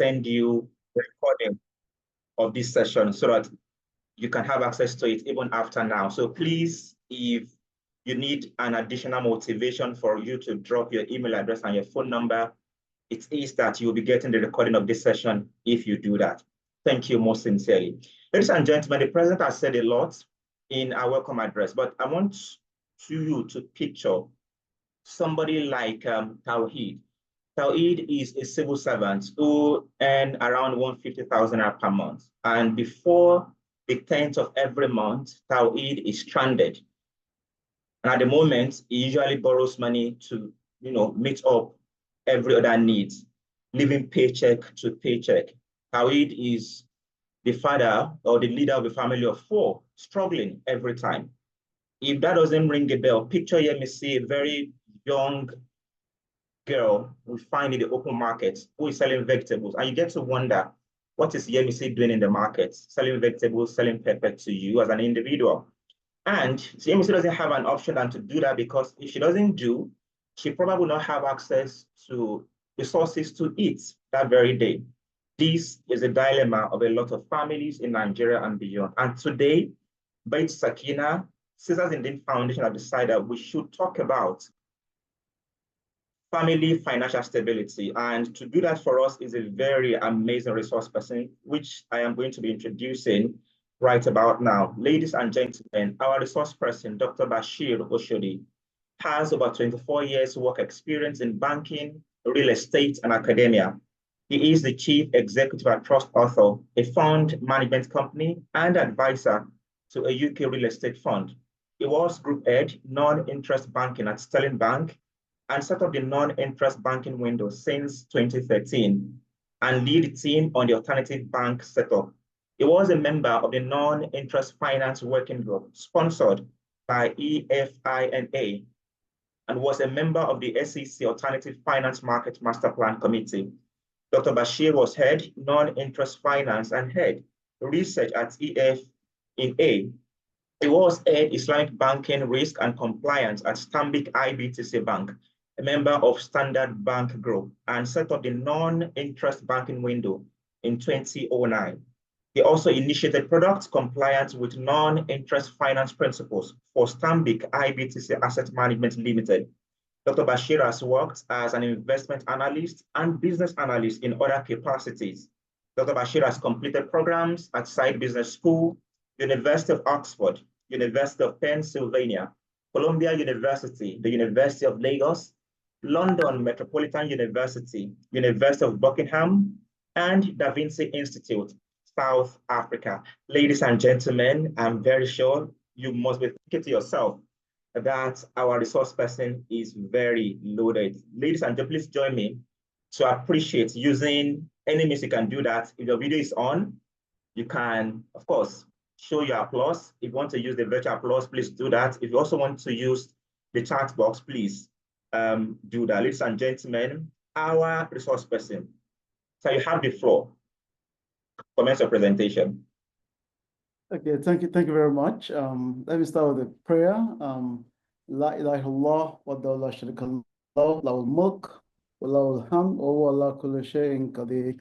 send you the recording of this session so that you can have access to it even after now. So please, if you need an additional motivation for you to drop your email address and your phone number, it is that you'll be getting the recording of this session if you do that. Thank you most sincerely. Ladies and gentlemen, the president has said a lot in our welcome address, but I want you to picture somebody like Tawheed. Tawheed is a civil servant who earns around 150,000 per month. And before the 10th of every month, Tawheed is stranded. And at the moment, he usually borrows money to, meet up every other needs, living paycheck to paycheck. Tawheed is the father or the leader of a family of 4, struggling every time. If that doesn't ring a bell, picture here me see a very young girl we find in the open market who is selling vegetables, and you get to wonder, what is Yemisi doing in the market? Selling vegetables, selling pepper to you as an individual. And Yemisi doesn't have an option than to do that, because if she doesn't do, she probably will not have access to resources to eat that very day. This is a dilemma of a lot of families in Nigeria and beyond. And today, Bait Sakina, Caesars Indian Foundation have decided we should talk about family financial stability. And to do that for us is a very amazing resource person, which I am going to be introducing right about now. Ladies and gentlemen, our resource person, Dr. Basheer Oshodi, has over 24 years work experience in banking, real estate, and academia. He is the chief executive at Trust Author, a fund management company and advisor to a UK real estate fund. He was group head, non-interest banking at Sterling Bank, and set up the non-interest banking window since 2013 and lead the team on the alternative bank setup. He was a member of the non-interest finance working group sponsored by EFINA and was a member of the SEC Alternative Finance Market Master Plan Committee. Dr. Basheer was head non-interest finance and head research at EFINA. He was head Islamic banking risk and compliance at Stanbic IBTC Bank, a member of Standard Bank Group, and set up the non-interest banking window in 2009. He also initiated product compliance with non-interest finance principles for Stanbic IBTC Asset Management Limited. Dr. Basheer has worked as an investment analyst and business analyst in other capacities. Dr. Basheer has completed programs at Side Business School, University of Oxford, University of Pennsylvania, Columbia University, the University of Lagos, London Metropolitan University, University of Buckingham, and Da Vinci Institute, South Africa. Ladies and gentlemen, I'm very sure you must be thinking to yourself that our resource person is very loaded. Ladies and gentlemen, please join me to appreciate using any means you can do that. If your video is on, you can, of course, show your applause. If you want to use the virtual applause, please do that. If you also want to use the chat box, please do that. Ladies and gentlemen, our resource person. So you have the floor. Commence your presentation. Okay, thank you very much. Let me start with a prayer. La ilaha illallah wa la sharika lahu lahul mulk wa lahul hamd wa huwa ala kulli shay'in qadir.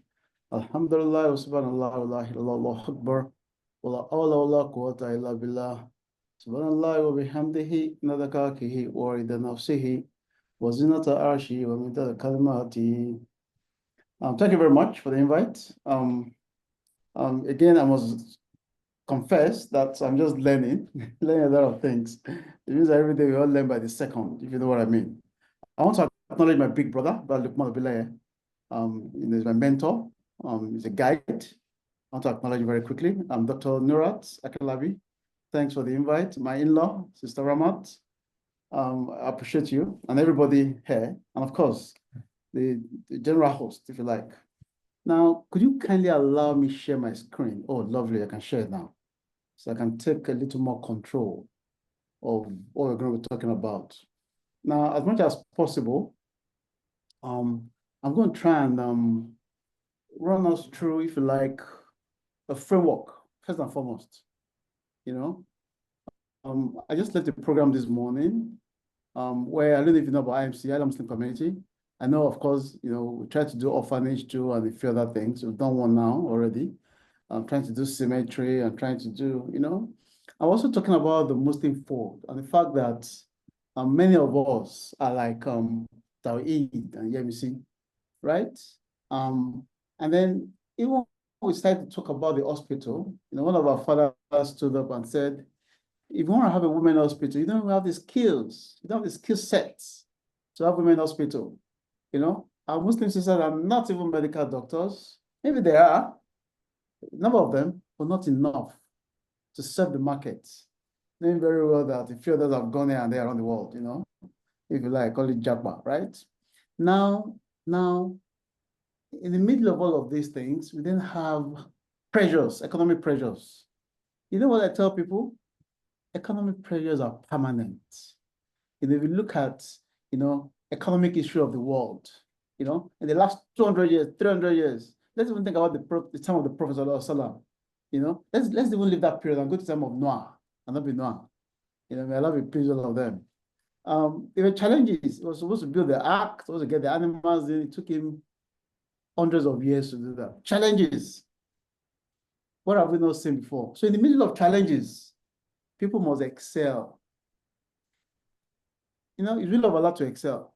Alhamdulillah wa subhanallah wa la ilaha illallah akbar wa la hawla wa la quwwata illa billah. Subhanallah wa bihamdihi nadakakihi wa rida nafsihi wa zinata arshi wa midada kalimati. Thank you very much for the invite. Again, I must confess that I'm just learning a lot of things. It means that every day we all learn by the second, if you know what I mean. I want to acknowledge my big brother, Lukman Abilaye. He's my mentor. He's a guide. I want to acknowledge you very quickly. I'm Dr. Nurat Akalabi. Thanks for the invite. My in-law, Sister Ramat. I appreciate you and everybody here. And of course, the general host, if you like. Now, could you kindly allow me share my screen? Oh, lovely, I can share it now. So I can take a little more control of what we're going to be talking about. Now, as much as possible, I'm going to try and run us through, if you like, a framework, first and foremost. I just left the program this morning where I don't know if you know about IMC, Islam Muslim Community. I know, of course, we try to do orphanage too and a few other things. We've done one now already. I'm trying to do cemetery. I'm trying to do, I'm also talking about the Muslim fold and the fact that many of us are like Tawheed and Yemisi, right? And then even when we started to talk about the hospital, one of our fathers stood up and said, if you want to have a women hospital, you don't have the skills, you don't have the skill sets to have women hospital. Our Muslim sisters are not even medical doctors. Maybe they are, a number of them, but not enough to serve the market. Knowing very well that a few others have gone here and there around the world, if you like, call it Japa, right? Now, in the middle of all of these things, we then have pressures, economic pressures. You know what I tell people? Economic pressures are permanent. If you look at, economic history of the world, in the last 200 years, 300 years, let's even think about the time of the Prophet Sallallahu Alaihi Wasallam. Let's even leave that period and go to the time of Noah and not be Noah. May Allah be pleased with all of them. There were challenges. He was supposed to build the ark, supposed to get the animals in. It took him hundreds of years to do that. Challenges. What have we not seen before? So in the middle of challenges, people must excel. It's the will of Allah to excel.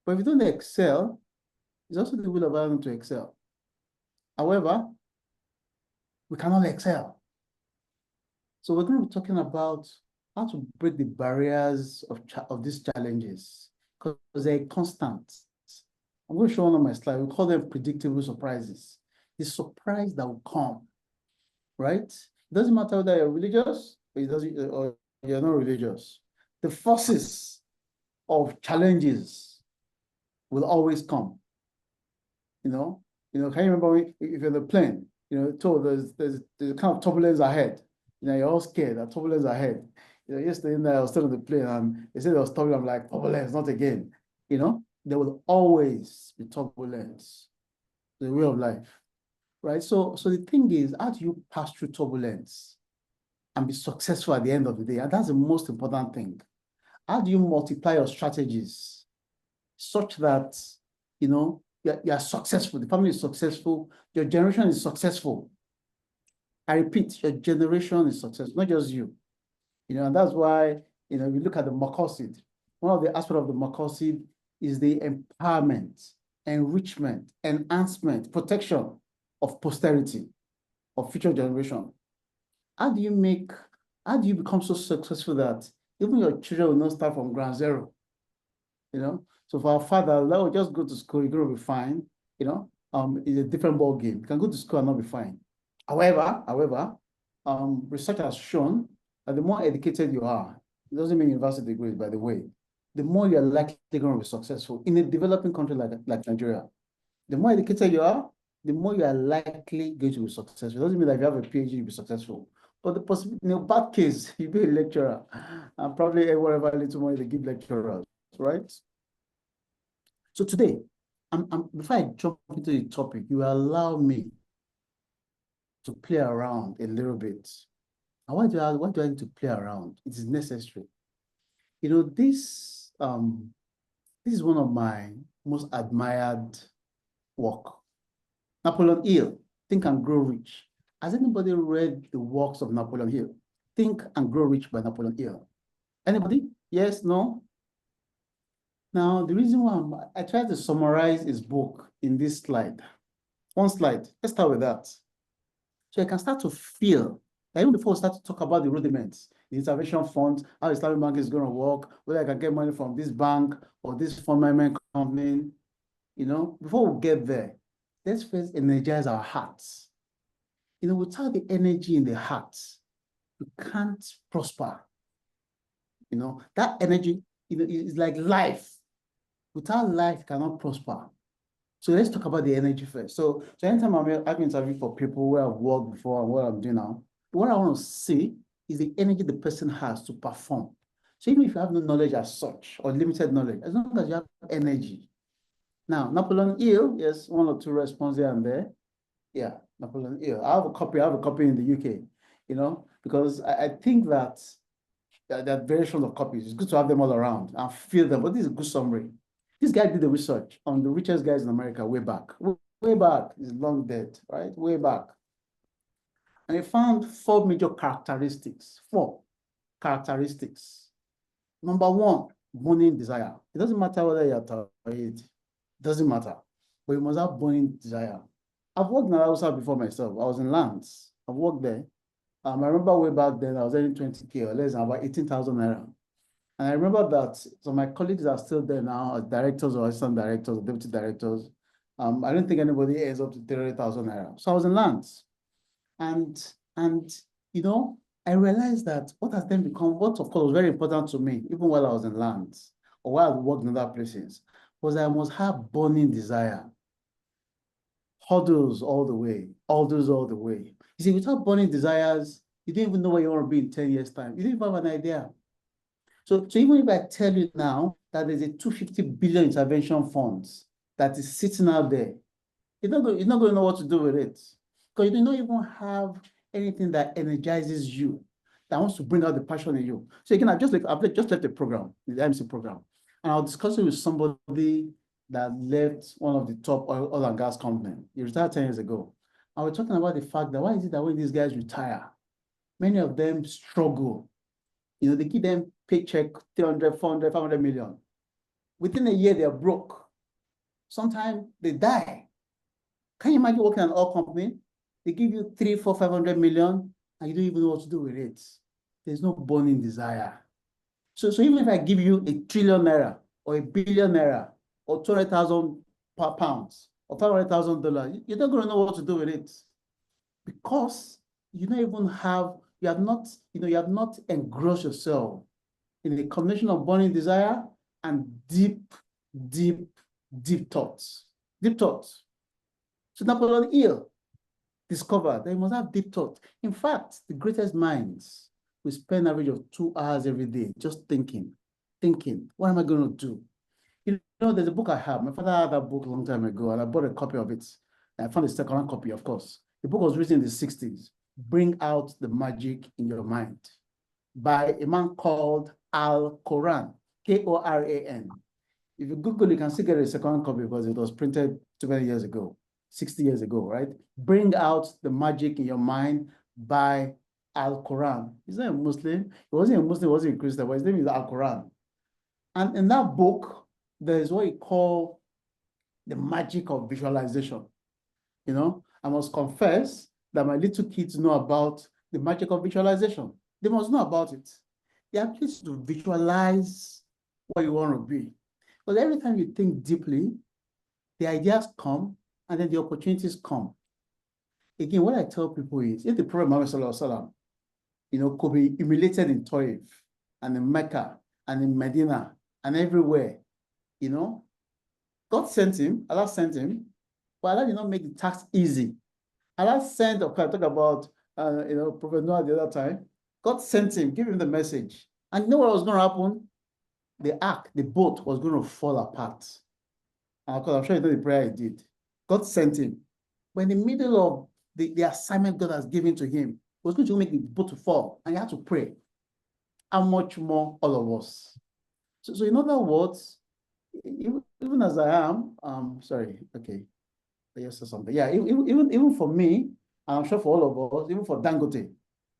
But if you don't excel, it's also the will of Allah to excel. However, we cannot excel. So we're going to be talking about how to break the barriers of these challenges because they're constant. I'm going to show one on my slide. We call them predictable surprises. The surprise that will come, right? It doesn't matter whether you're religious or you're not religious. The forces of challenges will always come. Can you remember if you're in the plane, told there's a kind of turbulence ahead. You're all scared that turbulence ahead. Yesterday I was still on the plane and they said there was turbulence. I'm like, turbulence, not again. There will always be turbulence. The way of life, right? So the thing is, how do you pass through turbulence and be successful at the end of the day? And that's the most important thing. How do you multiply your strategies such that, you are successful, the family is successful, your generation is successful? I repeat, your generation is successful, not just you. And that's why, we look at the Maqasid. One of the aspects of the Maqasid is the empowerment, enrichment, enhancement, protection of posterity, of future generation. How do you become so successful that even your children will not start from ground zero? So for our father, let us just go to school, you're going to be fine. It's a different ball game. You can go to school and not be fine. However, research has shown that the more educated you are, it doesn't mean university degrees, by the way, the more you're likely going to be successful in a developing country like Nigeria. The more educated you are, the more you are likely going to be successful. It doesn't mean that if you have a PhD, you'll be successful. But bad case, you'll be a lecturer and probably whatever little money they give lecturers, right? So today, before I jump into the topic, you allow me to play around a little bit. And why do I need to play around? It is necessary. This is one of my most admired work. Napoleon Hill, Think and Grow Rich. Has anybody read the works of Napoleon Hill? Think and Grow Rich by Napoleon Hill. Anybody? Yes, no? Now, the reason why I tried to summarize his book in this slide. One slide. Let's start with that. So you can start to feel, even before we start to talk about the rudiments, the intervention fund, how Islamic bank is going to work, whether I can get money from this bank or this fund management company, before we get there, let's first energize our hearts. Without the energy in the hearts, you can't prosper. That energy, is like life. Without life, you cannot prosper. So let's talk about the energy first. So anytime I'm having interview for people where I've worked before and what I'm doing now, what I want to see is the energy the person has to perform. So even if you have no knowledge as such or limited knowledge, as long as you have energy. Now, Napoleon Hill, yes, one or two responses here and there. Yeah, Napoleon Hill. I have a copy in the UK, because I think that there are variations of copies. It's good to have them all around and feel them, but this is a good summary. This guy did the research on the richest guys in America way back. Way back, he's long dead, right? Way back. And he found 4 major characteristics. 4 characteristics. Number 1, burning desire. It doesn't matter whether you're tired. It doesn't matter. But you must have burning desire. I've worked in Hausa before myself. I was in lands. I've worked there. I remember way back then, I was earning 20K or less than about 18,000 naira. And I remember that some of my colleagues are still there now as directors or assistant directors or deputy directors. I don't think anybody ends up to 30,000 naira. So I was in lands. And you know, I realized that what has then become, what of course was very important to me, even while I was in lands or while I worked in other places, was I must have burning desire. Hurdles all the way, hurdles all the way. You see, without burning desires, you don't even know where you want to be in 10 years' time. You don't even have an idea. So even if I tell you now that there's a 250 billion intervention funds that is sitting out there, you're not going to know what to do with it. Because you do not even have anything that energizes you, that wants to bring out the passion in you. So again, I've just left the program, the MC program, and I'll discuss it with somebody that left one of the top oil and gas companies. He retired 10 years ago. And we're talking about the fact that why is it that when these guys retire, many of them struggle. You know, they give them paycheck 300, 400, 500 million. Within a year, they're broke. Sometimes they die. Can you imagine working in an oil company? They give you 3, 4, 500 million, and you don't even know what to do with it. There's no burning desire. So even if I give you 1 trillion naira or 1 billion naira or 200,000 pounds or $500,000, you're not going to know what to do with it because you don't even have, you have not engrossed yourself in the combination of burning desire and deep thoughts. Deep thoughts. So Napoleon Hill discovered that you must have deep thought. In fact, the greatest minds will spend an average of 2 hours every day just thinking, what am I going to do? You know, there's a book I have. My father had that book a long time ago, and I bought a copy of it. I found a second copy, of course. The book was written in the 60s. Bring Out the Magic in Your Mind by a man called Al-Quran, Koran. If you Google, you can still get a second copy because it was printed too many years ago, 60 years ago, right? Bring Out the Magic in Your Mind by Al-Quran. He's not a Muslim. He wasn't a Muslim, he wasn't a Christian, but his name is Al-Quran. And in that book, there is what he call the magic of visualization. You know, I must confess that my little kids know about the magic of visualization. They must know about it. They are pleased to visualize what you want to be. But every time you think deeply, the ideas come and then the opportunities come. Again, what I tell people is, if the Prophet Muhammad Sallallahu Alaihi Wasallam, you know, could be humiliated in Taif and in Mecca and in Medina and everywhere, you know, God sent him, Allah sent him, but Allah did not make the task easy. Allah sent, okay, I talk about, you know, Prophet Noah the other time. God sent him, give him the message. And you know what was going to happen? The ark, the boat was going to fall apart. And of course, I'm sure you know the prayer he did. God sent him. But in the middle of the assignment God has given to him, he was going to make the boat to fall. And he had to pray. How much more all of us? So in other words, even as I am, sorry, okay. Yes, or something. Yeah, even for me, I'm sure for all of us, even for Dangote,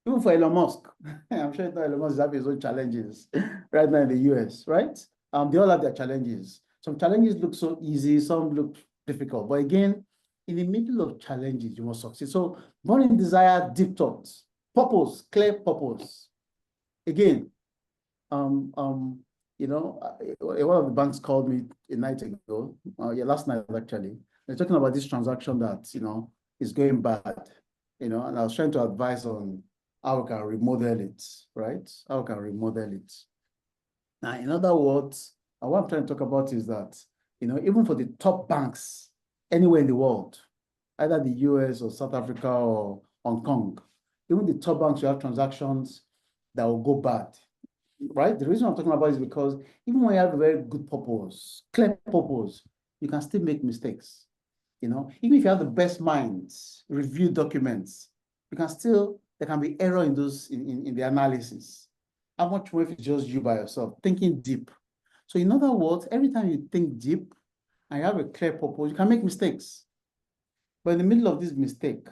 even for Elon Musk, I'm sure Elon Musk is having his own challenges right now in the US, right? They all have their challenges. Some challenges look so easy, some look difficult. But again, in the middle of challenges, you must succeed. So burning desire, deep thoughts, purpose, clear purpose. Again, you know, one of the banks called me a night ago, yeah, last night actually. They're talking about this transaction that, you know, is going bad, you know, and I was trying to advise on how we can remodel it, right? How we can remodel it. Now, in other words, what I'm trying to talk about is that, you know, even for the top banks anywhere in the world, either the US or South Africa or Hong Kong, even the top banks, you have transactions that will go bad, right? The reason I'm talking about is because even when you have a very good purpose, clear purpose, you can still make mistakes. You know, even if you have the best minds, review documents, you can still, there can be error in those, in the analysis. How much more if it's just you by yourself, thinking deep. So in other words, every time you think deep and you have a clear purpose, you can make mistakes. But in the middle of this mistake,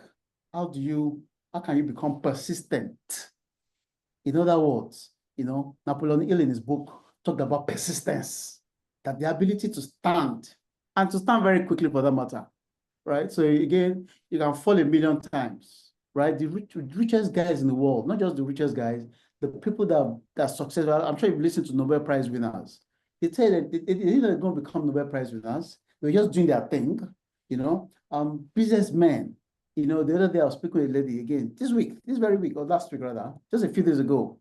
how can you become persistent? In other words, Napoleon Hill in his book talked about persistence, that the ability to stand, and to stand very quickly for that matter, right? So again, you can fall a million times, right? The richest guys in the world, not just the richest guys, the people that are successful. I'm sure you've listened to Nobel Prize winners. They tell that they're going to become Nobel Prize winners. They're just doing their thing, businessmen. The other day I was speaking with a lady again, this very week, or last week rather, just a few days ago.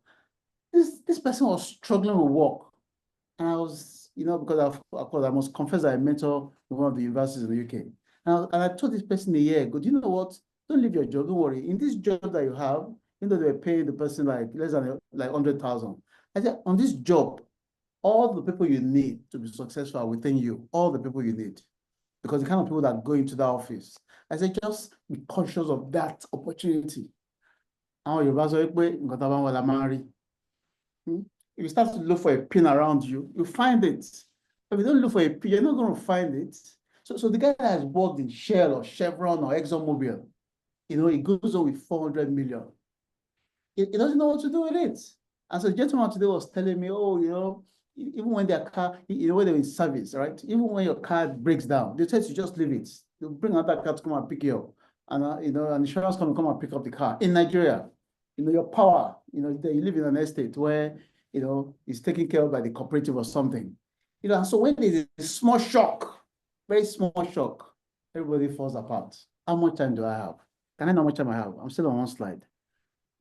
This person was struggling with work. And I was, because of course I must confess that I mentor in one of the universities in the UK. And I told this person a year ago, do you know what? Don't leave your job, don't worry. In this job that you have, they were paying the person like less than like 100,000. I said, on this job, all the people you need to be successful are within you, all the people you need. Because the kind of people that go into that office. I said, just be conscious of that opportunity. If you start to look for a pin around you, you find it. If you don't look for a pin, you're not going to find it. So the guy that has worked in Shell or Chevron or ExxonMobil, he goes on with 400 million. He doesn't know what to do with it. And so the gentleman today was telling me, even when their car, when they're in service, right? Even when your car breaks down, they tell you just leave it. They'll bring another car to come and pick you up. And, an insurance company come and pick up the car. In Nigeria, your power, you live in an estate where, it's taken care of by the cooperative or something. So when there's a small shock, very small shock, everybody falls apart. How much time do I have? Can I know how much time I have? I'm still on one slide.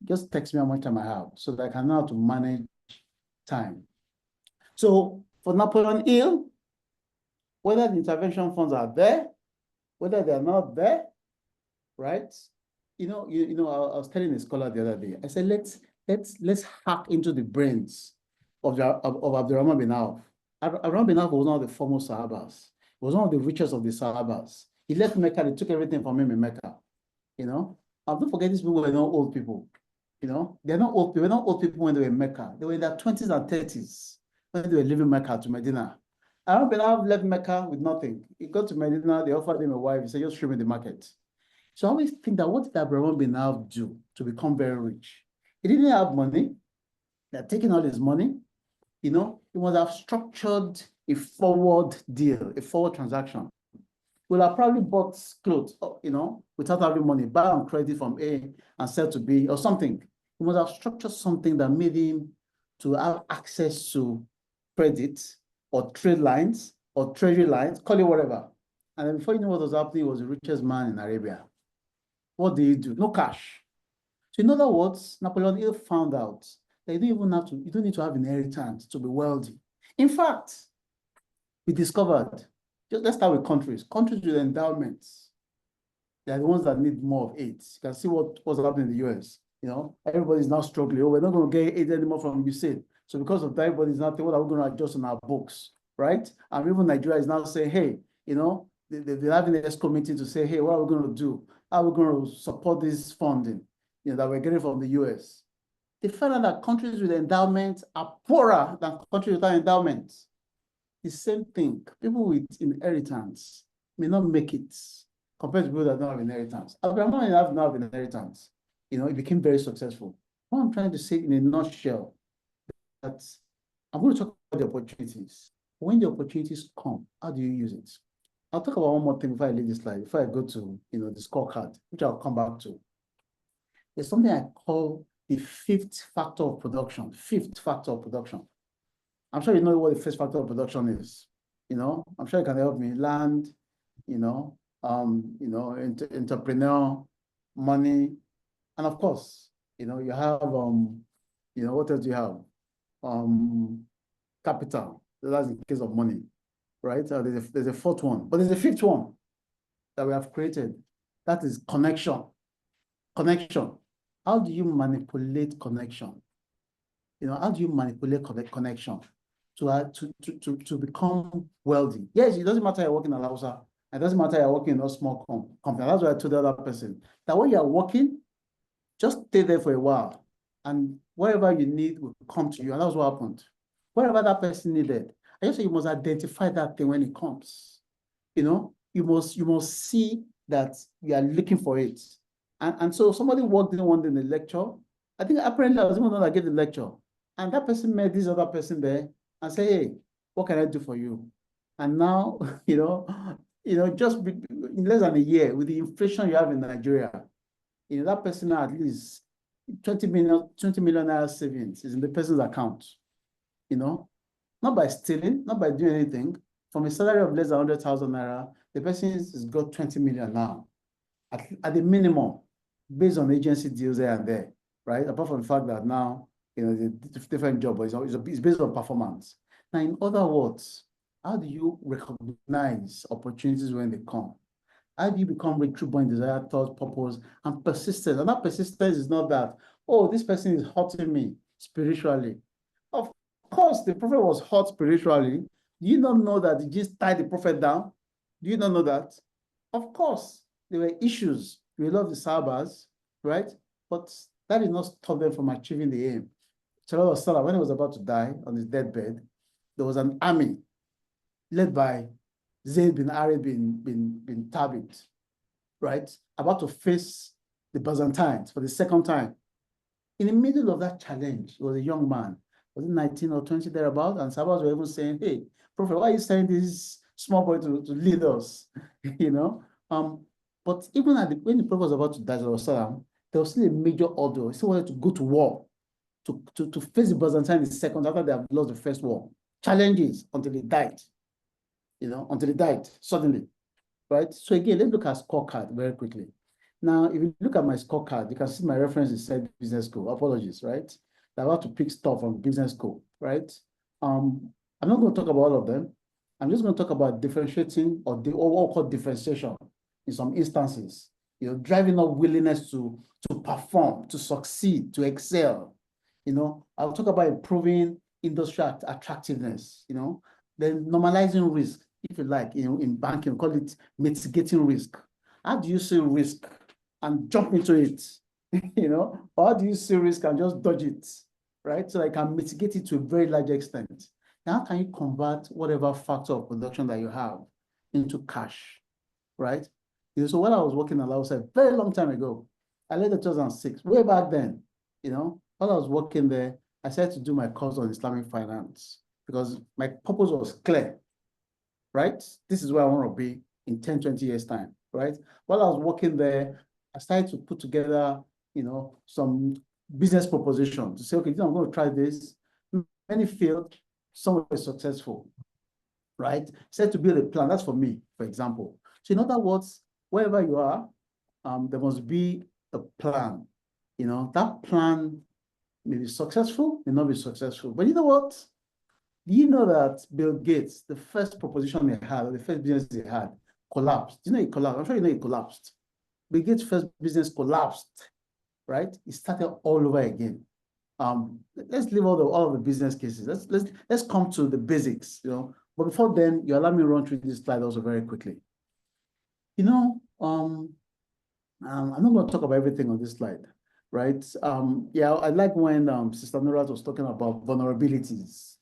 Just text me how much time I have so that I can know how to manage time. So for Napoleon Hill, whether the intervention funds are there, whether they're not there, right? I was telling a scholar the other day, I said, let's hack into the brains of Abdurrahman bin Auf. Abdurrahman bin Auf was one of the foremost Sahabas. He was one of the richest of the Sahabas. He left Mecca, they took everything from him in Mecca. Don't forget these people were not old people. They're not old people. They were not old people when they were in Mecca. They were in their 20s and 30s when they were leaving Mecca to Medina. Abdurrahman bin Auf left Mecca with nothing. He got to Medina, they offered him a wife. He said, just show me the market. So I always think that what did Abraham bin Auf do to become very rich? He didn't have money. They're taking all his money. He must have structured a forward deal, a forward transaction. Will have probably bought clothes, without having money, buy on credit from A and sell to B or something. He must have structured something that made him to have access to credit or trade lines or treasury lines, call it whatever. And then before you know what was happening, he was the richest man in Arabia. What did he do? No cash. So in other words, Napoleon Hill found out that you don't need to have inheritance to be wealthy. In fact, we discovered, let's start with countries. Countries with endowments, they're the ones that need more of aid. You can see what's happening in the US. Everybody's now struggling. Oh, we're not going to get aid anymore from USAID. So because of that, everybody's now thinking, what are we going to adjust on our books, right? And even Nigeria is now saying, hey, they're having an ESCO meeting to say, hey, what are we going to do? How are we going to support this funding, that we're getting from the US? They found out that countries with endowments are poorer than countries without endowments. The same thing, people with inheritance may not make it compared to people that don't have inheritance. Abraham didn't have inheritance. He became very successful. What I'm trying to say in a nutshell, that I'm going to talk about the opportunities. When the opportunities come, how do you use it? I'll talk about one more thing before I leave this slide, before I go to the scorecard, which I'll come back to. There's something I call the fifth factor of production. Fifth factor of production. I'm sure you know what the first factor of production is. I'm sure you can help me. Land, entrepreneur, money, and of course, you have what else do you have? Capital. That's in case of money, right? There's a fourth one, but there's a fifth one that we have created. That is connection. Connection. How do you manipulate connection? How do you manipulate connection to become wealthy? Yes, it doesn't matter you're working at Lausa. It doesn't matter you're working in a small company. That's what I told the other person. That when you're working, just stay there for a while. And whatever you need will come to you. And that's what happened. Whatever that person needed. I just say you must identify that thing when it comes. You know, you must see that you are looking for it. And so somebody walked in one day in the lecture. I think apparently I was even the one that gave the lecture. And that person met this other person there and said, hey, what can I do for you? And now, just in less than a year, with the inflation you have in Nigeria, that person at least 20 million naira savings is in the person's account, not by stealing, not by doing anything. From a salary of less than 100,000 naira, the person has got 20 million now, at the minimum, based on agency deals there and there, right? Apart from the fact that now, the different job, but it's based on performance. Now, in other words, how do you recognize opportunities when they come? How do you become reachable in desire, thought, purpose, and persistence? And that persistence is not that, oh, this person is hurting me spiritually. Of course, the prophet was hurt spiritually. Do you not know that he just tied the prophet down? Do you not know that? Of course, there were issues. We love the Sahabas, right? But that did not stop them from achieving the aim. Salah, when he was about to die on his deathbed, there was an army led by Zayd bin Ari bin Thabit, right? About to face the Byzantines for the second time. In the middle of that challenge, he was a young man, was it 19 or 20 thereabout? And Sahabas were even saying, hey, Prophet, why are you sending this small boy to lead us? But even when the Prophet was about to die, there was still a major order. He still wanted to go to war, to face the Byzantines the second after they have lost the first war. Challenges until he died, until he died suddenly, right? So again, let's look at scorecard very quickly. Now, if you look at my scorecard, you can see my reference is said business school. Apologies, right? I have to pick stuff from business school, right? I'm not going to talk about all of them. I'm just going to talk about differentiating or what we call differentiation in some instances. Driving up willingness to perform, to succeed, to excel. I'll talk about improving industry attractiveness. Then normalizing risk, if you like, in banking, call it mitigating risk. How do you see risk and jump into it? Or how do you see risk and just dodge it, right? So I can mitigate it to a very large extent. Now, how can you convert whatever factor of production that you have into cash, right? So when I was working at Laos a very long time ago, I led in 2006, way back then, while I was working there, I started to do my course on Islamic finance because my purpose was clear, right? This is where I want to be in 10, 20 years time, right? While I was working there, I started to put together, some business proposition to say, okay, I'm going to try this. Many failed, some were successful, right? Said to build a plan. That's for me, for example. So in other words, wherever you are, there must be a plan. That plan may be successful, may not be successful. But you know what? Do you know that Bill Gates, the first proposition he had, or the first business he had, collapsed? Do you know it collapsed? I'm sure you know it collapsed. Bill Gates' first business collapsed, right? It started all over again. Let's leave all of the business cases. Let's come to the basics, But before then, you allow me to run through this slide also very quickly. I'm not going to talk about everything on this slide, right? I like when Sister Nora was talking about vulnerabilities,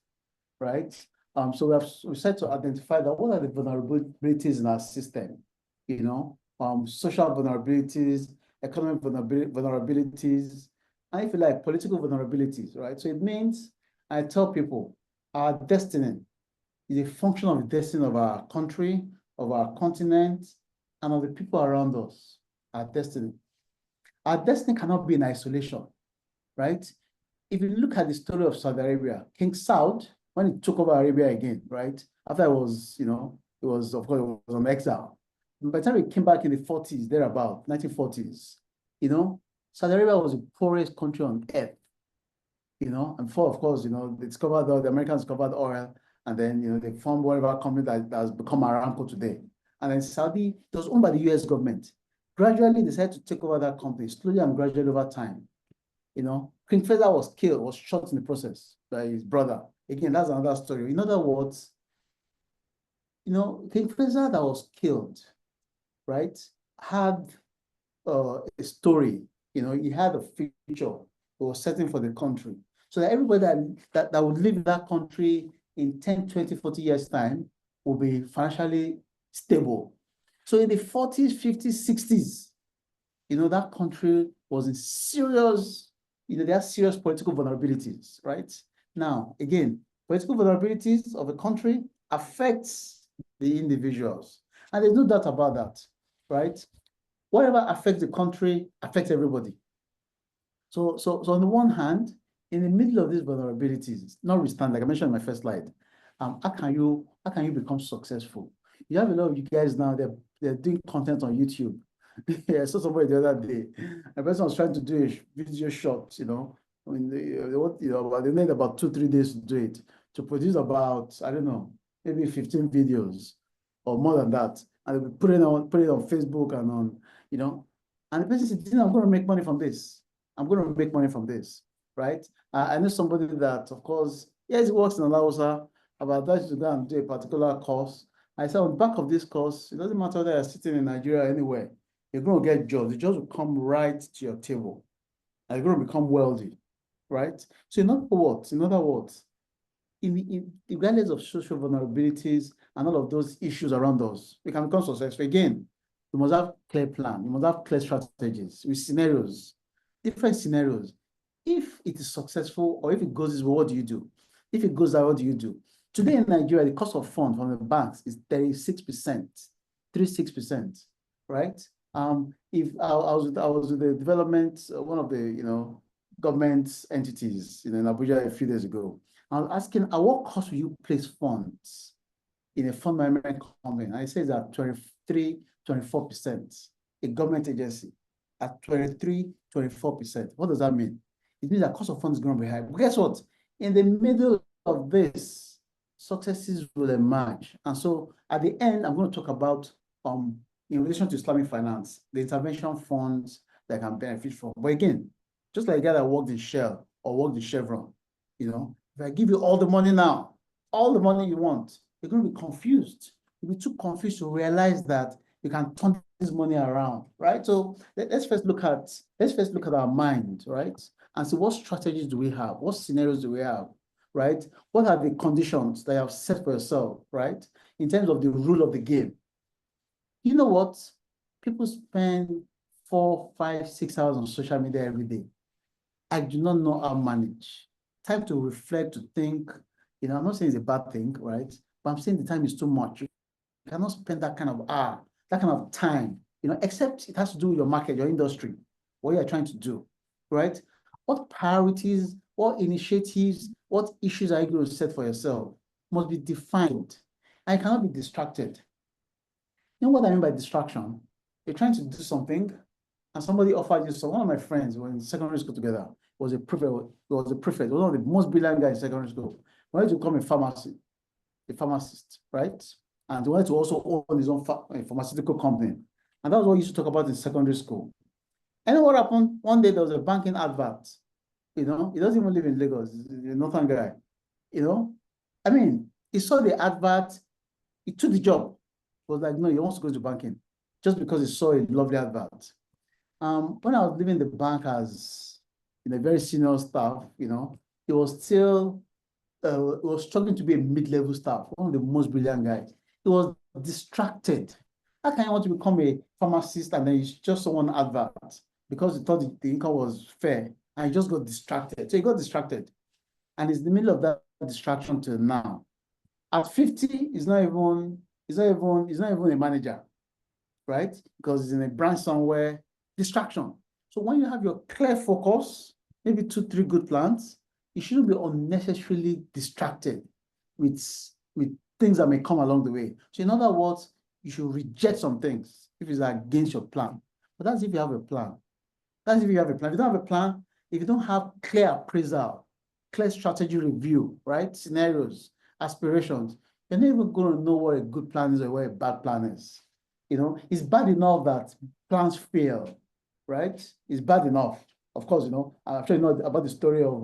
right? So we've set to identify that what are the vulnerabilities in our system, social vulnerabilities, economic vulnerabilities, and if you like, political vulnerabilities, right? So it means, I tell people, our destiny is a function of the destiny of our country, of our continent, and of the people around us, our destiny. Our destiny cannot be in isolation, right? If you look at the story of Saudi Arabia, King Saud, when he took over Arabia again, right? After it was, of course, it was on exile. By the time he came back in the 40s, thereabout, 1940s, Saudi Arabia was the poorest country on earth, and before, of course, the Americans discovered oil, and then, they formed whatever company that has become Aramco today. And then Saudi, it was owned by the US government. Gradually, they decided to take over that company, slowly and gradually over time. King Faisal was killed, was shot in the process by his brother. Again, that's another story. In other words, King Faisal that was killed, right, had a story. He had a future that was setting for the country. So that everybody that would live in that country, in 10, 20, 40 years' time will be financially stable. So in the 40s, 50s, 60s, that country was in serious, there are serious political vulnerabilities, right? Now, again, political vulnerabilities of a country affects the individuals. And there's no doubt about that, right? Whatever affects the country affects everybody. So on the one hand, in the middle of these vulnerabilities, notwithstanding, like I mentioned in my first slide, how can you become successful? You have a lot of you guys now, they're doing content on YouTube. Yeah, I saw somebody the other day. A person was trying to do a video short, I mean, they need about 2-3 days to do it, to produce about, I don't know, maybe 15 videos or more than that. And they'll put it on Facebook and on, and the person said, I'm going to make money from this. I'm going to make money from this, right? I know somebody that, of course, yes, he works in Alausa, about that to go and do a particular course. I said, on the back of this course, it doesn't matter whether you're sitting in Nigeria or anywhere, you're going to get jobs. The jobs will come right to your table. And you're going to become wealthy, right? So in other words, regardless of social vulnerabilities and all of those issues around us, we can become successful. Again, we must have clear plan. We must have clear strategies with scenarios, different scenarios. If it is successful or if it goes this way, what do you do? If it goes that, what do you do? Today in Nigeria, the cost of funds from the banks is 36%, 36%, right? If I was with the development, one of the government entities in Abuja a few days ago, I was asking, at what cost will you place funds in a fund management company? And I said that 23, 24%, a government agency at 23, 24%. What does that mean? It means that cost of funds is going to be high. But guess what? In the middle of this, successes will emerge. And so at the end, I'm going to talk about in relation to Islamic finance, the intervention funds that can benefit from. But again, just like a guy that worked in Shell or worked in Chevron, if I give you all the money now, all the money you want, you're going to be confused. You'll be too confused to realize that you can turn this money around, right? So let's first look at our mind, right? And see what strategies do we have? What scenarios do we have, right? What are the conditions that you have set for yourself, right? In terms of the rule of the game. You know what? People spend 4, 5, 6 hours on social media every day. I do not know how to manage. Time to reflect, to think. I'm not saying it's a bad thing, right? But I'm saying the time is too much. You cannot spend that kind of hour, that kind of time, except it has to do with your market, your industry, what you're trying to do, right? What priorities, what initiatives, what issues are you going to set for yourself must be defined. And you cannot be distracted. You know what I mean by distraction? You're trying to do something and somebody offered you. So one of my friends, were in secondary school together, was a prefect, one of the most brilliant guys in secondary school. He wanted to become a pharmacist, right? And he wanted to also own his own pharmaceutical company. And that was what we used to talk about in secondary school. And what happened? One day there was a banking advert. He doesn't even live in Lagos. He's a northern guy. I mean, he saw the advert, he took the job. He was like, no, he wants to go to banking just because he saw a lovely advert. When I was leaving the bank as a very senior staff, he was still struggling to be a mid-level staff, one of the most brilliant guys. He was distracted. How can you want to become a pharmacist and then you just saw one advert because he thought the income was fair and he just got distracted. So he got distracted, and he's in the middle of that distraction till now. At 50, he's not even a manager, right? Because he's in a branch somewhere. Distraction. So when you have your clear focus, maybe 2-3 good plans, you shouldn't be unnecessarily distracted with things that may come along the way. So in other words, you should reject some things if it's against your plan. But that's if you have a plan. That's if you have a plan. If you don't have a plan, if you don't have clear appraisal, clear strategy review, right? Scenarios, aspirations, you're not even going to know what a good plan is or what a bad plan is. It's bad enough that plans fail, right? It's bad enough. Of course, I'm sure you know about the story of,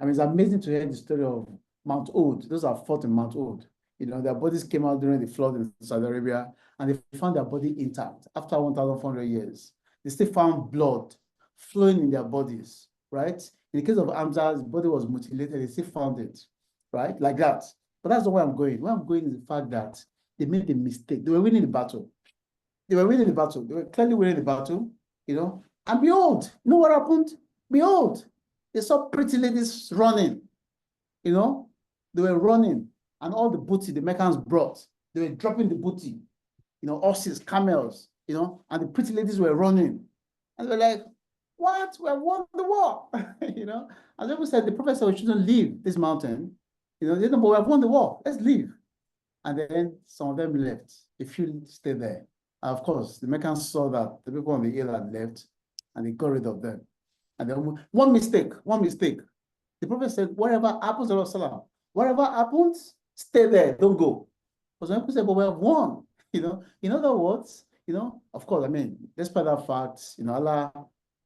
it's amazing to hear the story of Mount Oud. Those are fought in Mount Oud. Their bodies came out during the flood in Saudi Arabia, and they found their body intact after 1,400 years. They still found blood flowing in their bodies, right? In the case of Hamza, his body was mutilated. They still found it, right? Like that. But that's not where I'm going. Where I'm going is the fact that they made a mistake. They were winning the battle. They were winning the battle. They were clearly winning the battle, And behold, you know what happened? Behold, they saw pretty ladies running, They were running, and all the booty the Mexicans brought, they were dropping the booty, horses, camels, and the pretty ladies were running. And they were like, what? We have won the war, And people said, the prophet said we shouldn't leave this mountain. They said, but we have won the war, let's leave. And then some of them left. A few stayed there. And of course, the Mexicans saw that the people on the hill had left, and they got rid of them. And then one mistake. The prophet said, whatever happens, whatever happens, stay there, don't go. Because when people say, but we have won, in other words, of course, despite that fact, Allah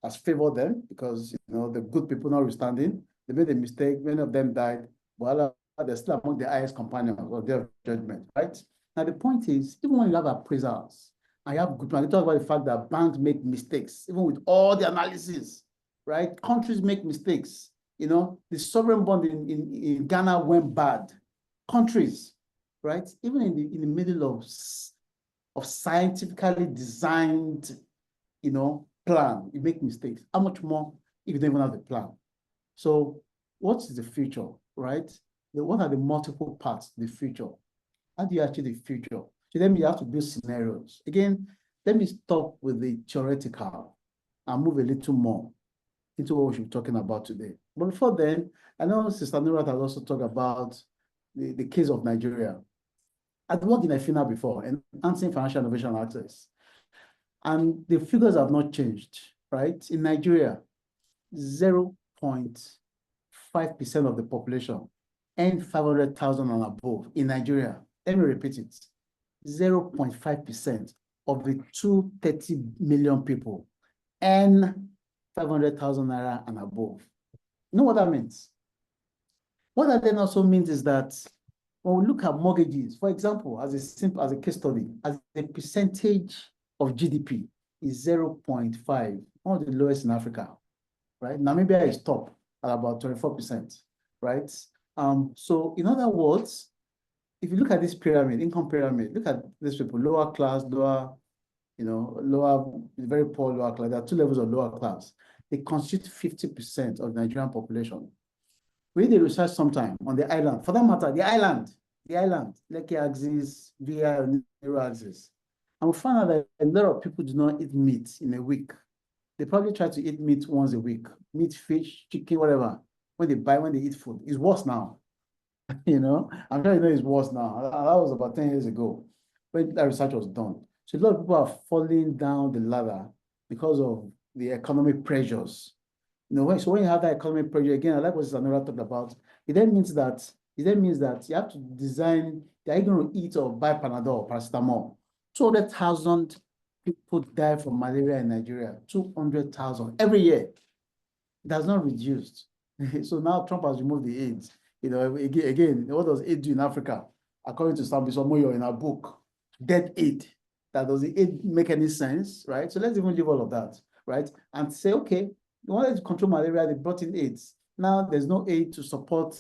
has favored them because, the good people notwithstanding, they made a mistake, many of them died, but Allah, they're still among the highest companions of their judgment, right? Now, the point is, even when you have appraisals, I have good, I talk about the fact that banks make mistakes, even with all the analysis, right? Countries make mistakes. The sovereign bond in Ghana went bad. Countries, right? Even in the middle of scientifically designed, plan, you make mistakes. How much more if you don't even have the plan? So what is the future, right? What are the multiple parts of the future? How do you achieve the future? So then you have to build scenarios. Again, let me stop with the theoretical and move a little more into what we should be talking about today. But before then, I know Sister Nurat has also talked about the case of Nigeria. I've worked in EFINA before, enhancing financial innovation and access. And the figures have not changed, right? In Nigeria, 0.5% of the population earn 500,000 and above in Nigeria. Let me repeat it. 0.5% of the 230 million people earn 500,000 naira and above. You know what that means? What that then also means is that when we look at mortgages, for example, as a case study, as a percentage of GDP is 0.5, one of the lowest in Africa, right? Namibia is top at about 24%, right? So in other words, if you look at this pyramid, income pyramid, look at these people, lower class, lower, very poor lower class. There are two levels of lower class. They constitute 50% of the Nigerian population. We did research sometime on the island. For that matter, the island, Lekki axis, VI, Nero axis. And we found out that a lot of people do not eat meat in a week. They probably try to eat meat once a week. Meat, fish, chicken, whatever. When they eat food. It's worse now. I'm sure it's worse now. That was about 10 years ago when that research was done. So a lot of people are falling down the ladder because of the economic pressures. So when you have that economic pressure, again, I like what Zanora talked about, it then means that you have to design, are you going to eat or buy Panadol or paracetamol? 200,000 people die from malaria in Nigeria, 200,000 every year. It has not reduced. So now Trump has removed the AIDS. Again, what does aid do in Africa? According to Sambi Somoyo in our book, dead aid. Does the aid make any sense, right? So let's even leave all of that, right? And say, okay, you wanted to control malaria, they brought in AIDS. Now there's no aid to support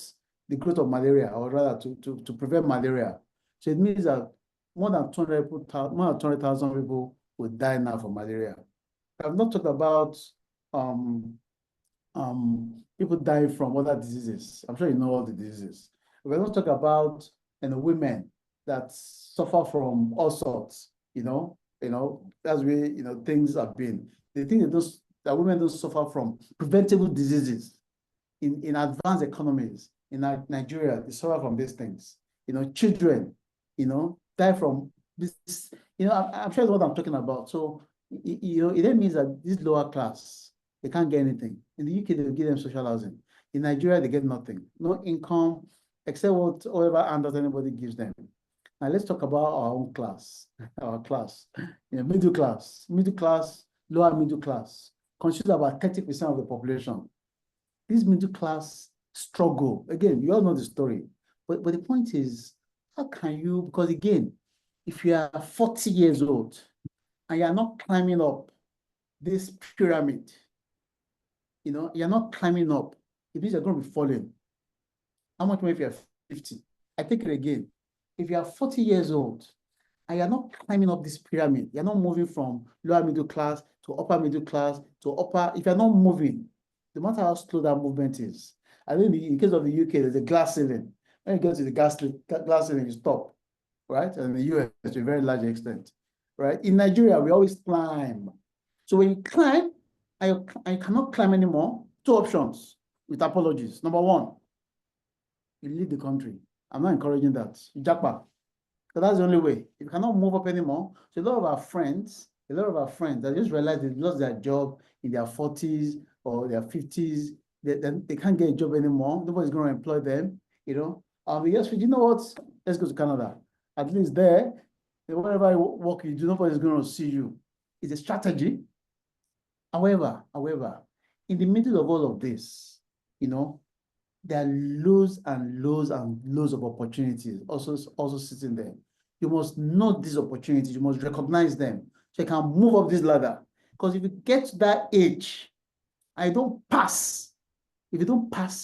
the growth of malaria, or rather to prevent malaria. So it means that more than 200,000 people will die now from malaria. I've not talked about people dying from other diseases. I'm sure you know all the diseases. We're not talking about women that suffer from all sorts. That's where things have been. The thing that women don't suffer from preventable diseases in advanced economies. In Nigeria, they suffer from these things. Children, die from this. I'm sure that's what I'm talking about. So, it then means that this lower class, they can't get anything. In the UK, they will give them social housing. In Nigeria, they get nothing. No income, except whatever handout anybody gives them. Now, let's talk about our own class, our class. Middle class, lower middle class, constitute about 30% of the population. This middle class struggle, again, you all know the story. But the point is, how can you, because again, if you are 40 years old and you're not climbing up this pyramid, you're not climbing up, it means you're going to be falling. How much more if you're 50? I take it again. If you are 40 years old and you're not climbing up this pyramid, you're not moving from lower middle class to upper middle class to upper, if you're not moving, no matter how slow that movement is. I think in case of the UK, there's a glass ceiling. When you get to the glass ceiling, you stop, right? And in the US, to a very large extent, right? In Nigeria, we always climb. So when you climb and you cannot climb anymore, two options with apologies. Number one, you leave the country. I'm not encouraging that. You jackpot. So that's the only way. If you cannot move up anymore, so a lot of our friends, they just realized they lost their job in their 40s or their 50s. They can't get a job anymore. Nobody's going to employ them, you know. Yes, you know what? Let's go to Canada. At least there, whatever work you do, nobody's going to see you. It's a strategy. However, in the middle of all of this, you know, there are loads and loads and loads of opportunities also sitting there. You must know these opportunities. You must recognize them so you can move up this ladder. Because if you get to that age, if you don't pass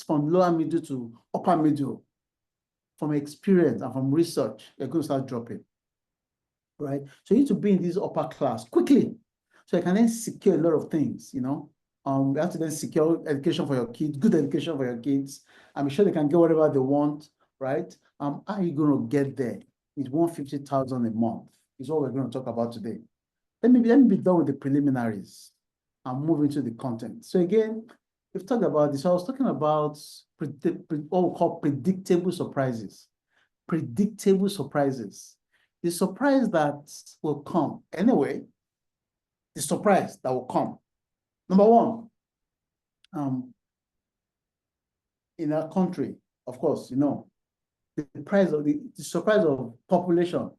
from lower middle to upper middle, from experience and from research, you're going to start dropping, right? So you need to be in this upper class quickly so you can then secure a lot of things, you know. You have to then secure education for your kids, good education for your kids. I'm sure they can get whatever they want, right? How are you going to get there? It's 150,000 a month. Is what we're going to talk about today. Let me be done with the preliminaries and move into the content. So again, we've talked about this. I was talking about what we call predictable surprises. Predictable surprises. The surprise that will come. Anyway, the surprise that will come. Number one, in our country, of course, you know, the surprise of population,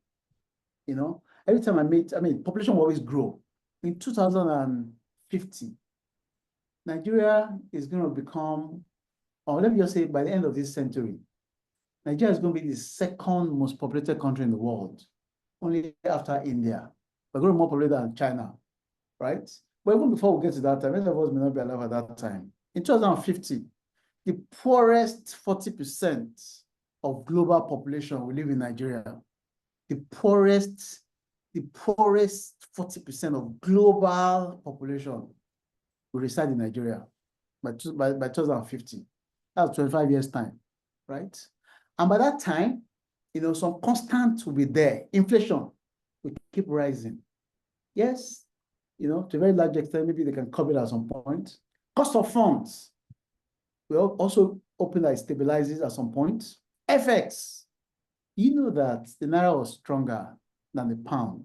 you know, every time population will always grow. In 2050, Nigeria is going to become, or let me just say by the end of this century, Nigeria is going to be the second most populated country in the world, only after India. We're going to be more populated than China, right? But even before we get to that time, many of us may not be alive at that time. In 2050, the poorest 40% of global population will live in Nigeria. The poorest 40% of global population will reside in Nigeria by 2050. That's 25 years' time, right? And by that time, you know, some constant will be there. Inflation will keep rising. Yes, you know, to a very large extent, maybe they can cover it at some point. Cost of funds will also open that it stabilizes at some point. FX, you know that the Naira was stronger than the pound,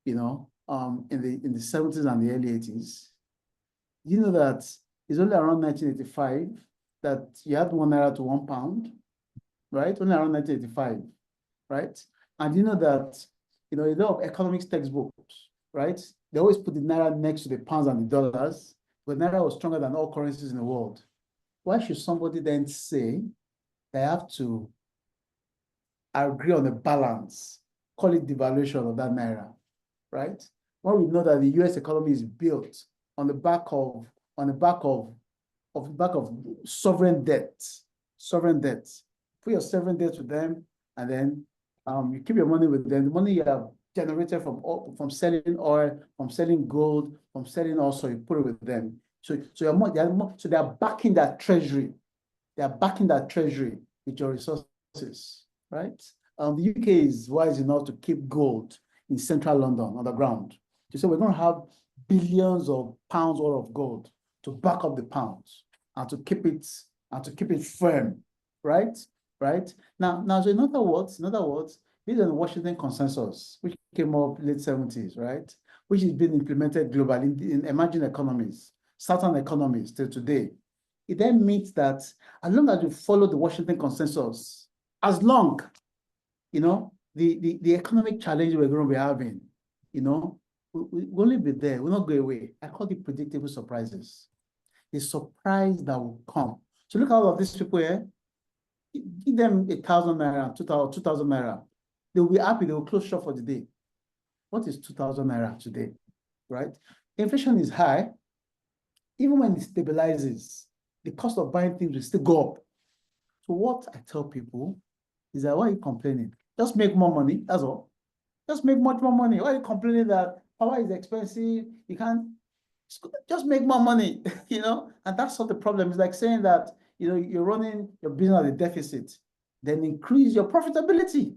you know, in the 70s and the early 80s. You know that it's only around 1985 that you had 1 Naira to 1 pound, right? Only around 1985, right? And you know that, you know, a lot of economics textbooks, right? They always put the Naira next to the pounds and the dollars, but Naira was stronger than all currencies in the world. Why should somebody then say they have to agree on a balance, call it devaluation of that Naira, right? When we know that the US economy is built on the back of sovereign debt. Put your sovereign debt with them, and then you keep your money with them. The money you have generated from selling oil, from selling gold, from selling also, you put it with them. So they are backing that treasury. They are backing that treasury with your resources, right? The UK is wise enough to keep gold in central London underground. So we're going to have billions of pounds worth of gold to back up the pounds and to keep it firm, right? Right? Now, so in other words, based on the Washington Consensus, which came up late 70s, right? Which is being implemented globally in emerging economies, certain economies till today. It then means that as long as you follow the Washington Consensus, as long, you know, the economic challenge we're going to be having, you know, we'll only be there, we'll not go away. I call it predictable surprises. The surprise that will come. So look at all of these people here. Give them 1,000 Naira, 2,000 Naira. They'll be happy, they will close shop for the day. What is 2,000 Naira today, right? Inflation is high. Even when it stabilizes, the cost of buying things will still go up. So what I tell people Is that why are you complaining? Just make more money, that's all. Just make much more money. Why are you complaining that power is expensive? You can't just make more money, you know? And that's not the problem. It's like saying that, you know, you're running your business at a deficit, then increase your profitability.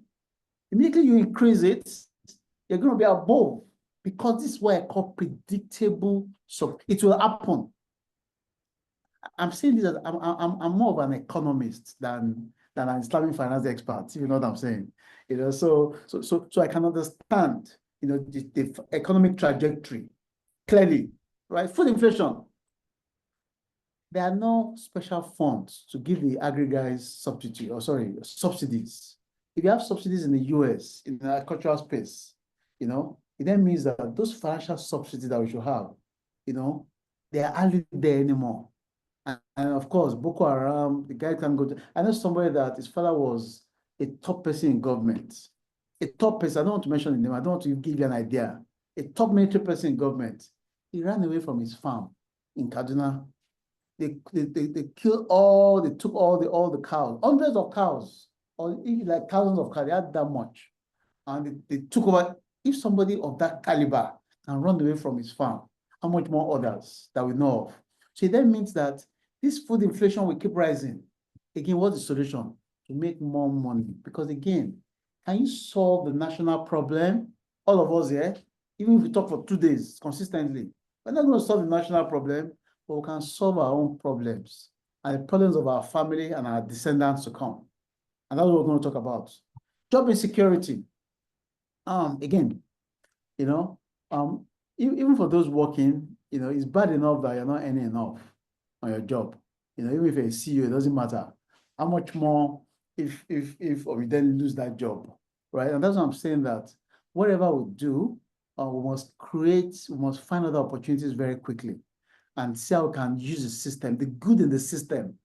Immediately you increase it, you're going to be above, because this is what I call predictable. So it will happen. I'm saying this as I'm more of an economist than an Islamic finance expert, you know what I'm saying? You know, so I can understand, you know, the economic trajectory clearly, right? Food inflation. There are no special funds to give the agri-guys subsidies. If you have subsidies in the US, in the agricultural space, you know, it then means that those financial subsidies that we should have, you know, they are hardly there anymore. And of course, Boko Haram, the guy can go to, I know somebody that his father was a top person in government. A top person, I don't want to mention his name, I don't want to give you an idea. A top military person in government. He ran away from his farm in Kaduna. They killed they took all the cows, hundreds of cows, or like thousands of cows, they had that much. And they took over. If somebody of that caliber can run away from his farm, how much more others that we know of? So it then means that this food inflation will keep rising. Again, what's the solution? To make more money. Because again, can you solve the national problem? All of us here, even if we talk for 2 days consistently, we're not going to solve the national problem, but we can solve our own problems and the problems of our family and our descendants to come. And that's what we're going to talk about. Job insecurity. Again, you know, even for those working, you know, it's bad enough that you're not earning enough on your job. You know, even if you're a CEO, it doesn't matter. How much more if or we then lose that job, right? And that's why I'm saying that whatever we do, we must find other opportunities very quickly and see how we can use the system, the good in the system,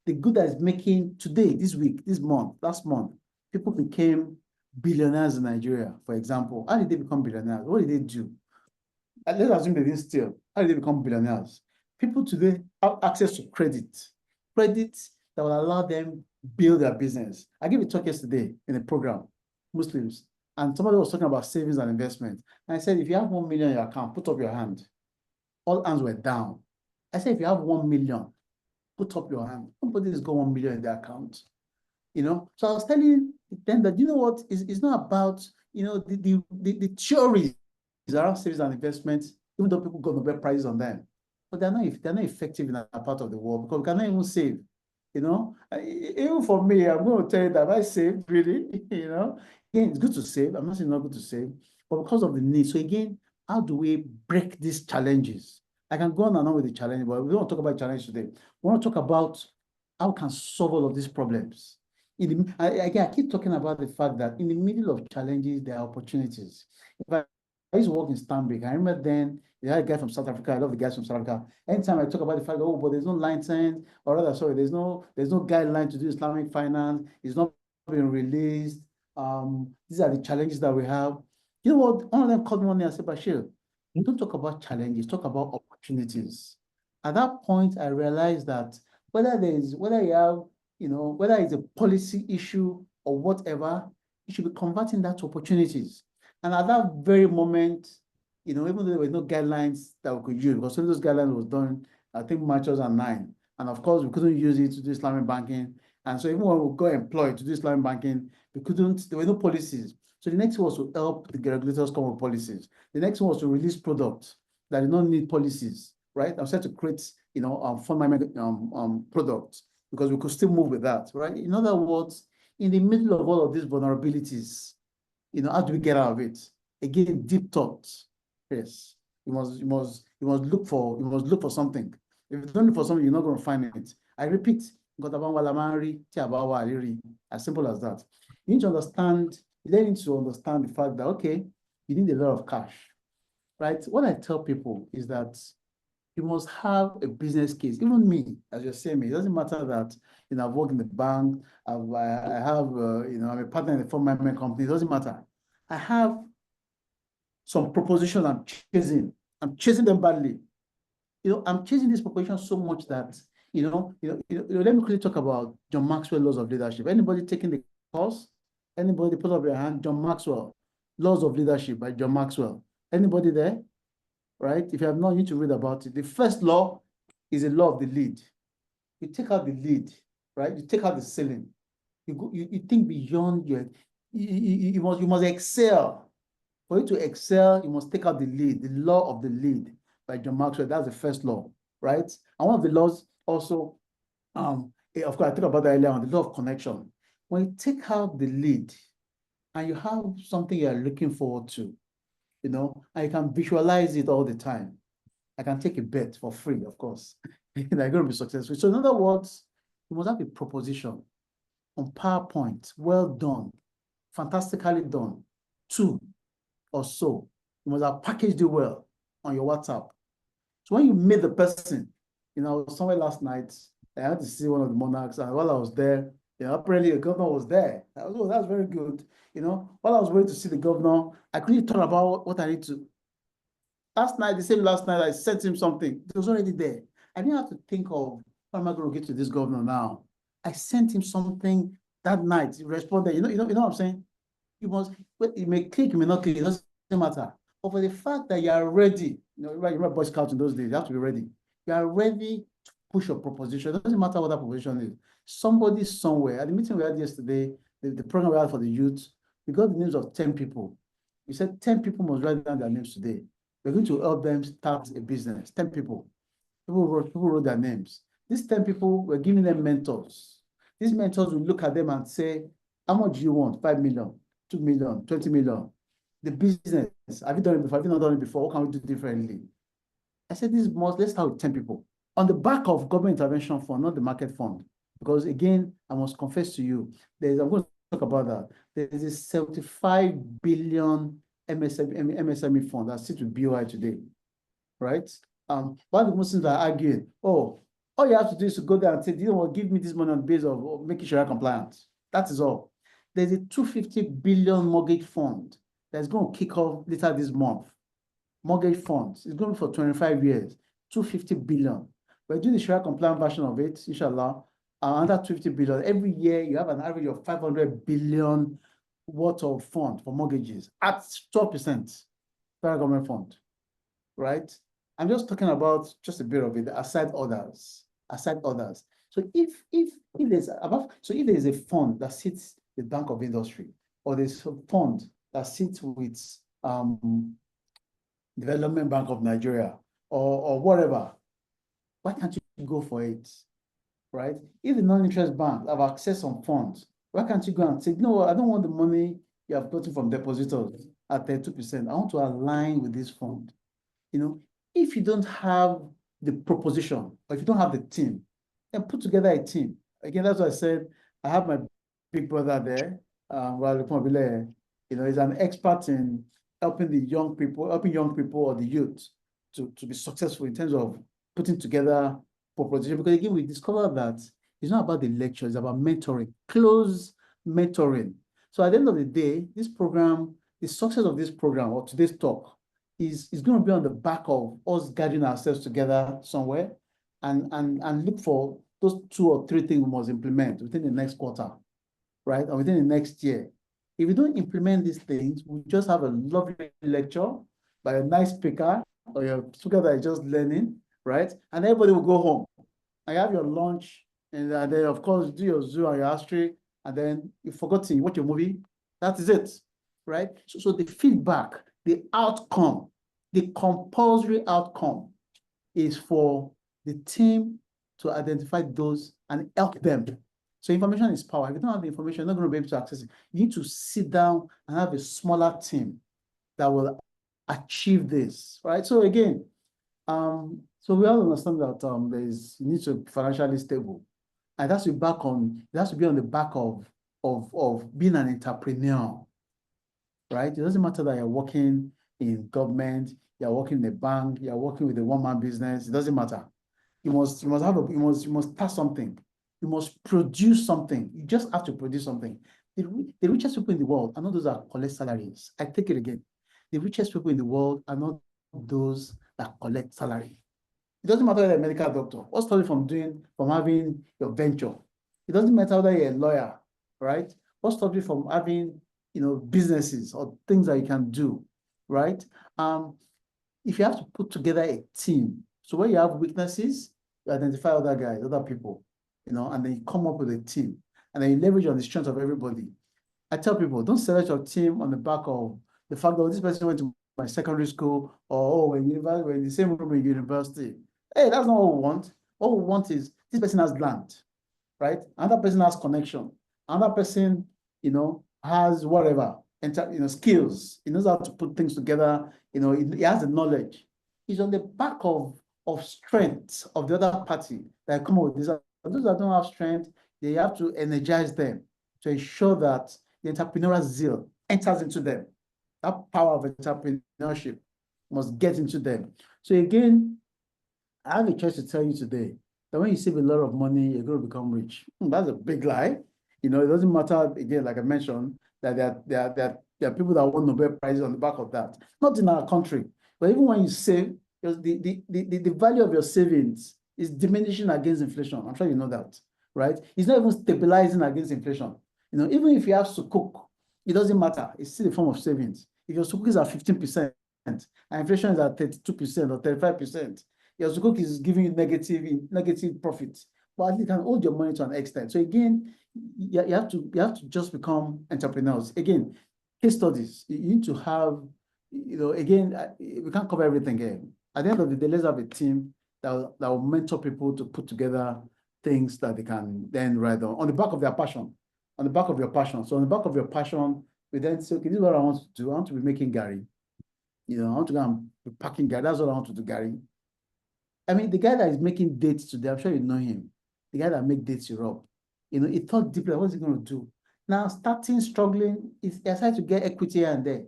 the good that is making today, this week, this month, last month, people became billionaires in Nigeria, for example. How did they become billionaires? What did they do? Let's assume they didn't steal. How did they become billionaires? People today have access to credit that will allow them build their business. I gave a talk yesterday in a program, Muslims, and somebody was talking about savings and investment. And I said, if you have 1 million in your account, put up your hand. All hands were down. I said, if you have 1 million, put up your hand. Nobody's got 1 million in their account. You know, so I was telling them that, you know what, it's not about, you know, the theories around savings and investments, even though people got Nobel Prizes on them, but they're not effective in that part of the world because we cannot even save. You know, even for me, I'm going to tell you that I saved really, you know, again, it's good to save. I'm not saying not good to save, but because of the need. So again, how do we break these challenges? I can go on and on with the challenge, but we don't talk about challenge today. We want to talk about how we can solve all of these problems. I keep talking about the fact that in the middle of challenges, there are opportunities. If I used to work in Stanbic, I remember then, you had a guy from South Africa, I love the guys from South Africa. Anytime I talk about the fact that, oh, but there's no license, or rather, sorry, there's no guideline to do Islamic finance, it's not being released. These are the challenges that we have. You know what? One of them called me one day and said, Basheer, don't talk about challenges, talk about opportunities. At that point, I realized that whether you have, you know, whether it's a policy issue or whatever, you should be converting that to opportunities. And at that very moment, you know, even though there were no guidelines that we could use, because some of those guidelines was done, I think, March 2009. And of course, we couldn't use it to do Islamic banking. And so even when we got employed to do Islamic banking, there were no policies. So the next was to help the regulators come with policies. The next one was to release products that did not need policies, right? I said to create, you know, fund management products because we could still move with that, right? In other words, in the middle of all of these vulnerabilities, you know, how do we get out of it? Again, deep thoughts. Yes, you must look for something. If you don't look for something, you're not going to find it. I repeat, as simple as that. You need to understand. You then need to understand the fact that okay, you need a lot of cash, right? What I tell people is that you must have a business case. Even me, as you're saying, it doesn't matter that, you know, I've worked in the bank, I have, you know, I'm a partner in a firm management company. It doesn't matter. I have some propositions I'm chasing. I'm chasing them badly. You know, I'm chasing this proposition so much that, let me quickly talk about John Maxwell laws of leadership. Anybody taking the course? Anybody put up your hand? John Maxwell, Laws of Leadership by John Maxwell. Anybody there? Right? If you have not, you need to read about it. The first law is a law of the lead. You take out the lead, right? You take out the ceiling. You think beyond you must excel. For you to excel, you must take out the lead, the law of the lead by John Maxwell. That's the first law, right? And one of the laws also, of course, I talked about that earlier on, the law of connection. When you take out the lead and you have something you're looking forward to, and you can visualize it all the time. I can take a bet for free, of course. They're going to be successful. So in other words, you must have a proposition on PowerPoint, well done, fantastically done, 2 or so. You must have packaged it well on your WhatsApp. So when you meet the person, somewhere last night, I had to see one of the monarchs, and while I was there, apparently the governor was there. That's very good. While I was waiting to see the governor, I couldn't talk about what I need to. Last night, I sent him something. It was already there. I didn't have to think of, how am I going to get to this governor now? I sent him something that night. He responded. You know what I'm saying? It may click, it may not click, it doesn't matter. But for the fact that you are ready, you remember Boy Scouts in those days, you have to be ready. You are ready to push your proposition. It doesn't matter what that proposition is. Somebody somewhere, at the meeting we had yesterday, the program we had for the youth, we got the names of 10 people. We said 10 people must write down their names today. We're going to help them start a business. 10 people. People wrote their names. These 10 people, we're giving them mentors. These mentors will look at them and say, how much do you want? 5 million, 2 million, 20 million. The business, have you done it before? Have you not done it before? What can we do differently? I said, let's start with 10 people. On the back of government intervention fund, not the market fund. Because again, I must confess to you, I'm going to talk about that. There's a 75 billion MSME fund that sits with BOI today, right? One of the Muslims are arguing, all you have to do is to go there and say, you know what, give me this money on the basis of making sure you're compliant. That is all. There's a 250 billion mortgage fund that's going to kick off later this month. Mortgage funds. It's going for 25 years, 250 billion. We're doing the Sharia compliant version of it, inshallah, under 250 billion. Every year, you have an average of 500 billion worth of fund for mortgages at 12% federal government fund, right? I'm just talking about just a bit of it, aside others. So if there's a fund that sits with Bank of Industry, or there's a fund that sits with Development Bank of Nigeria, or whatever, why can't you go for it, right? If the non-interest bank have access on funds, why can't you go and say, no, I don't want the money you have gotten from depositors at 32%. I want to align with this fund. If you don't have the proposition, or if you don't have the team, then put together a team. Again, that's what I said. I have my big brother there, he's an expert in helping young people or the youth to be successful in terms of putting together proposition. Because again, we discovered that it's not about the lecture, it's about mentoring, close mentoring. So at the end of the day, this program, the success of this program or today's talk is going to be on the back of us gathering ourselves together somewhere and look for those 2 or 3 things we must implement within the next quarter, right? Or within the next year. If we don't implement these things, we just have a lovely lecture by a nice speaker, or your speaker that is just learning, right? And everybody will go home. And you have your lunch, and then of course do your zoo and your history, and then you forgot to watch your movie. That is it, right? So the feedback, the outcome, the compulsory outcome is for the team to identify those and help them. So information is power. If you don't have the information, you're not going to be able to access it. You need to sit down and have a smaller team that will achieve this, right? So again, so we all understand that you need to be financially stable. And it has to be on the back of being an entrepreneur, right? It doesn't matter that you're working in government, you're working in a bank, you're working with a one-man business. It doesn't matter. You must start something. You must produce something. You just have to produce something. The richest people in the world are not those that collect salaries. I take it again. The richest people in the world are not those that collect salary. It doesn't matter whether you're a medical doctor. What's stopping you from having your venture? It doesn't matter whether you're a lawyer, right? What stops you from having, businesses or things that you can do, right? If you have to put together a team, so when you have weaknesses, you identify other guys, other people, and then you come up with a team, and then you leverage on the strength of everybody. I tell people, don't select your team on the back of the fact that this person went to my secondary school, or we're in the same room in university. Hey, that's not what we want. What we want is this person has land, right? Another person has connection. Another person, has whatever, skills. He knows how to put things together. He has the knowledge. He's on the back of strength of the other party that come up with this. Those that don't have strength, they have to energize them to ensure that the entrepreneurial zeal enters into them. That power of entrepreneurship must get into them. So again, I have a choice to tell you today that when you save a lot of money, you're going to become rich. That's a big lie. It doesn't matter, again, like I mentioned, that there are people that won Nobel Prizes on the back of that. Not in our country, but even when you save, the value of your savings is diminishing against inflation. I'm sure you know that, right? It's not even stabilizing against inflation. Even if you have sukuk, it doesn't matter. It's still a form of savings. If your sukuk is at 15% and inflation is at 32% or 35%, your sukuk is giving you negative profits, but at least you can hold your money to an extent. So again, you have to just become entrepreneurs. Again, case studies. You need to have, again, we can't cover everything here. At the end of the day, let's have a team that will mentor people to put together things that they can then ride on the back of their passion, on the back of your passion. So on the back of your passion, we then say, okay, this is what I want to do. I want to be making Gary. I want to go and be packing Gary. That's what I want to do, Gary. I mean, the guy that is making dates today, I'm sure you know him. The guy that make dates Europe. He thought deeply, what's he going to do? Now, struggling, he decided to get equity here and there.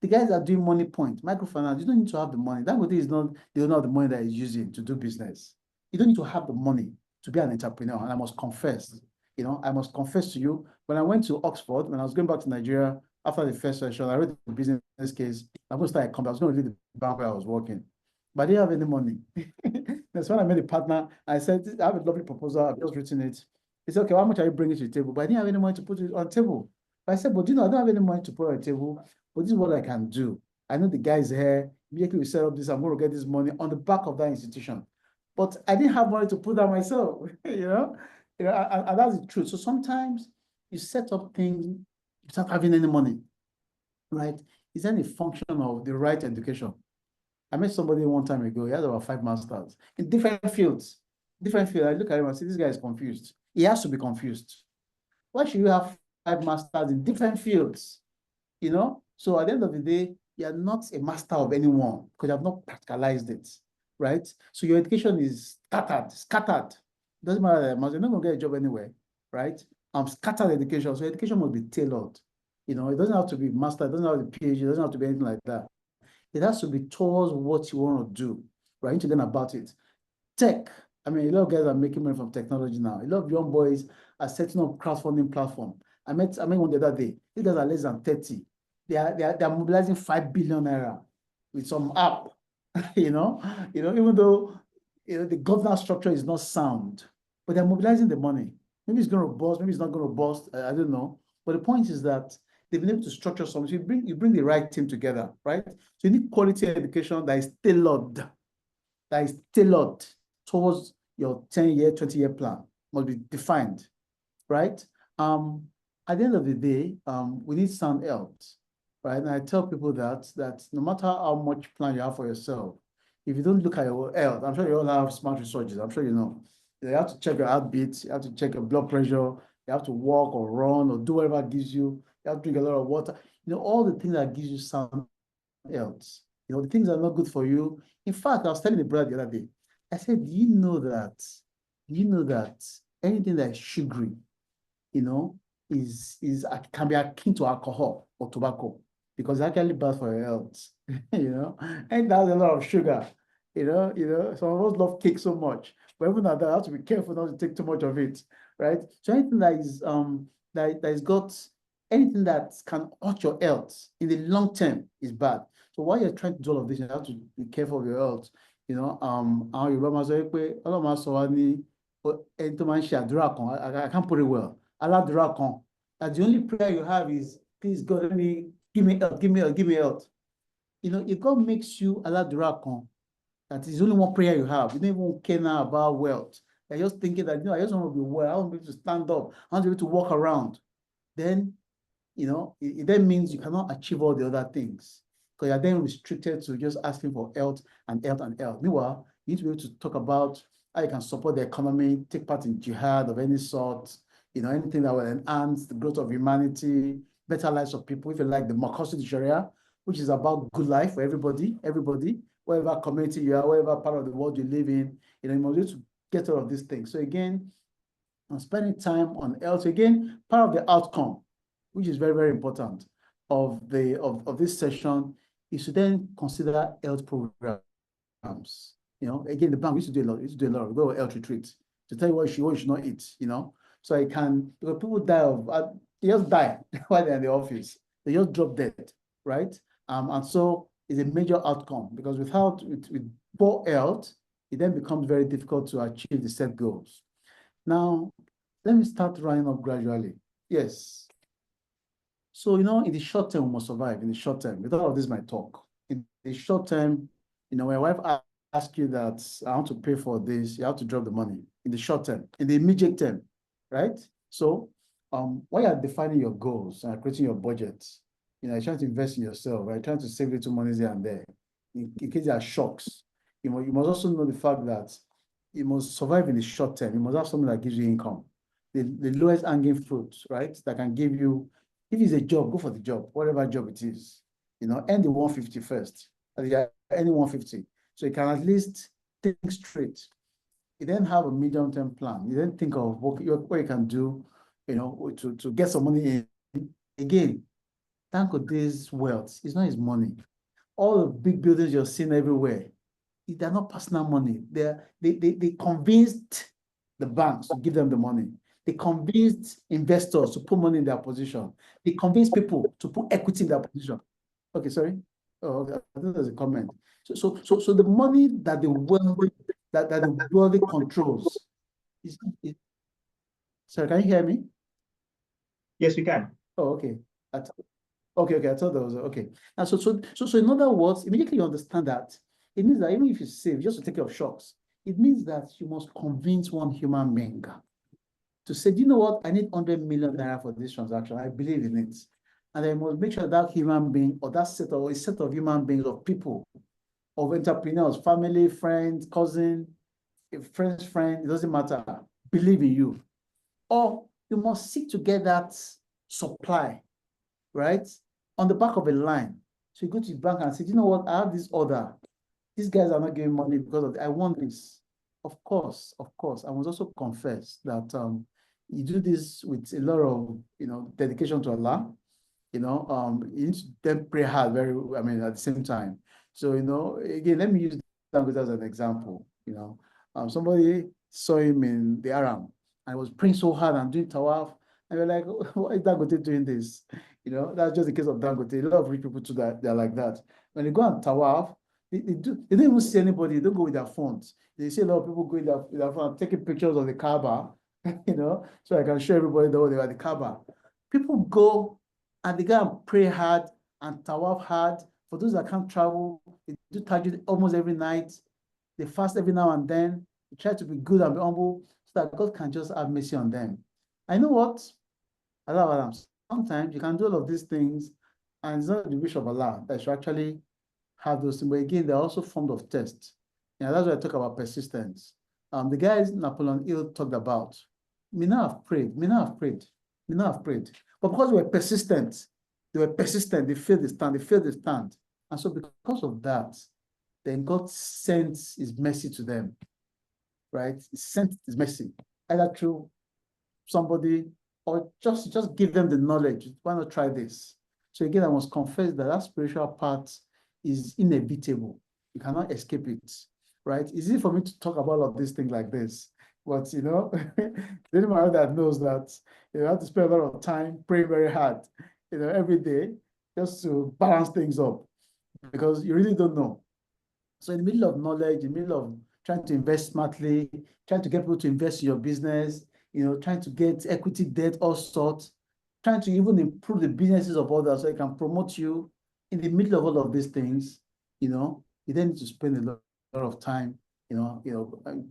The guys are doing money point, microfinance. You don't need to have the money. That is not the owner of the money that is using to do business. You don't need to have the money to be an entrepreneur. And I must confess, I must confess to you, when I went to Oxford, when I was going back to Nigeria after the first session, I read the business case. I was going to leave the bank where I was working. But I didn't have any money. That's when I met a partner. I said, I have a lovely proposal. I've just written it. He said, okay, how much are you bringing to the table? But I didn't have any money to put it on the table. But I said, but I don't have any money to put on the table. But this is what I can do. I know the guys here. Immediately we set up this. I'm going to get this money on the back of that institution. But I didn't have money to put that myself. And that's the truth. So sometimes you set up things without having any money, right? Is that a function of the right education? I met somebody one time ago. He has about 5 masters in different fields. I look at him and say, this guy is confused. He has to be confused. Why should you have 5 masters in different fields? So at the end of the day, you are not a master of anyone because you have not practicalized it, right? So your education is scattered. It doesn't matter that much. You're not going to get a job anywhere, right? Scattered education. So education must be tailored. It doesn't have to be master. It doesn't have to be PhD. It doesn't have to be anything like that. It has to be towards what you want to do, right? You need to learn about it. Tech. I mean, a lot of guys are making money from technology now. A lot of young boys are setting up crowdfunding platform. I met one the other day. These guys are less than 30. They are mobilizing 5 billion naira with some app. Even though the governance structure is not sound, but they're mobilizing the money. Maybe it's going to bust, maybe it's not going to bust. I don't know. But the point is that they've been able to structure something. So you bring the right team together, right? So you need quality education that is tailored towards your 10-year, 20-year plan, must be defined, right? At the end of the day, we need sound health, right? And I tell people that no matter how much plan you have for yourself, if you don't look at your health, I'm sure you all have smart researches, I'm sure you know. You have to check your heartbeat, you have to check your blood pressure, you have to walk or run or do whatever gives you. You have to drink a lot of water. All the things that gives you sound health. The things that are not good for you. In fact, I was telling the brother the other day, I said, do you know that anything that is sugary, can be akin to alcohol or tobacco because it's actually bad for your health, and that's a lot of sugar, some of us love cake so much, but even at that, I have to be careful not to take too much of it, right? So anything that is that is got anything that can hurt your health in the long term is bad. So while you're trying to do all of this, you have to be careful of your health. Àwọn Yorùbá máa sọ pé Ọlọ́run máa sọ wá ní ẹni tó máa ń ṣe àdúrà kan, I can't put it well. Aládùúrà kan that the only prayer you have is, please God, give me health, give me health, give me health. You know, if God makes you Aladura, that is only one prayer you have. You don't even care now about wealth. You're just thinking that, I just want to be well. I want to be able to stand up. I want to be able to walk around. Then, it then means you cannot achieve all the other things, because you're then restricted to just asking for health and health and health. Meanwhile, you need to be able to talk about how you can support the economy, take part in jihad of any sort, anything that will enhance the growth of humanity, better lives of people. If you like the Makasud Sharia, which is about good life for everybody, whatever community you are, whatever part of the world you live in, you must be able to get all of these things. So again, I'm spending time on health. Again, part of the outcome, which is very, very important of this session, is to then consider health programs. Again, the bank used to do a lot. We go to health retreat to tell you what you should not eat. So because people die they just die while they're in the office. They just drop dead, right? And so it's a major outcome, because with poor health, it then becomes very difficult to achieve the set goals. Now, let me start running up gradually. Yes. So, in the short term, we must survive. In the short term, with all of this, my talk. In the short term, when my wife asks you that I want to pay for this, you have to drop the money. In the short term, in the immediate term, right? So, when you're defining your goals and creating your budget, you're trying to invest in yourself, right? Trying to save little money here and there. In case there are shocks, you must also know the fact that you must survive in the short term. You must have something that gives you income. The lowest hanging fruit, right? That can give you, if it's a job, go for the job, whatever job it is. Earn the 150 first. Any 150. So you can at least think straight. You then have a medium-term plan. You then think of what you can do, to get some money in. Again, Dangote's wealth is not his money. All the big buildings you're seeing everywhere, they're not personal money. They convinced the banks to give them the money. They convinced investors to put money in their position. They convinced people to put equity in their position. Okay, sorry. Oh, okay. I think there's a comment. So the money that the wealthy controls is. Sorry, can you hear me? Yes, we can. Oh, okay. Okay. I thought that was okay. And so in other words, immediately you understand that it means that even if you save just to take care of shocks, it means that you must convince one human being to say, do you know what? I need 100 million naira for this transaction. I believe in it. And I must make sure that human being, or that set of human beings, of people, of entrepreneurs, family, friends, cousin, friend's friend, it doesn't matter, believe in you. Or you must seek to get that supply, right, on the back of a line. So you go to the bank and say, you know what, I have this order. These guys are not giving money because of I want this. Of course. I must also confess that you do this with a lot of dedication to Allah. You need to then pray hard at the same time. So again, let me use Dangote as an example. Somebody saw him in the Aram and was praying so hard and doing tawaf, and you're like, why is Dangote doing this? That's just the case of Dangote. A lot of rich people too, that they're like that. When they go on tawaf, they don't even see anybody. They don't go with their phones. They see a lot of people going with their phone, taking pictures of the Kaaba, so I can show everybody that they are the Kaaba. People go and they go and pray hard and tawaf hard. For those that can't travel, they do tahajjud almost every night. They fast every now and then. They try to be good and be humble so that God can just have mercy on them. I know what? Allah, sometimes you can do all of these things and it's not the wish of Allah that you actually have those things. But again, they're also formed of test. That's why I talk about persistence. The guys Napoleon Hill talked about, may not have prayed. But because they were persistent, they failed the stand. And so because of that, then God sent his mercy to them, right? He sent his mercy, either through somebody or just give them the knowledge. Why not try this? So again, I must confess that spiritual part is inevitable. You cannot escape it, right? It's easy for me to talk about all of these things like this, but anyone that knows that you have to spend a lot of time praying very hard, every day just to balance things up, because you really don't know. So in the middle of knowledge, in the middle of trying to invest smartly, trying to get people to invest in your business, trying to get equity, debt, all sorts, trying to even improve the businesses of others so it can promote you in the middle of all of these things, you then need to spend a lot of time,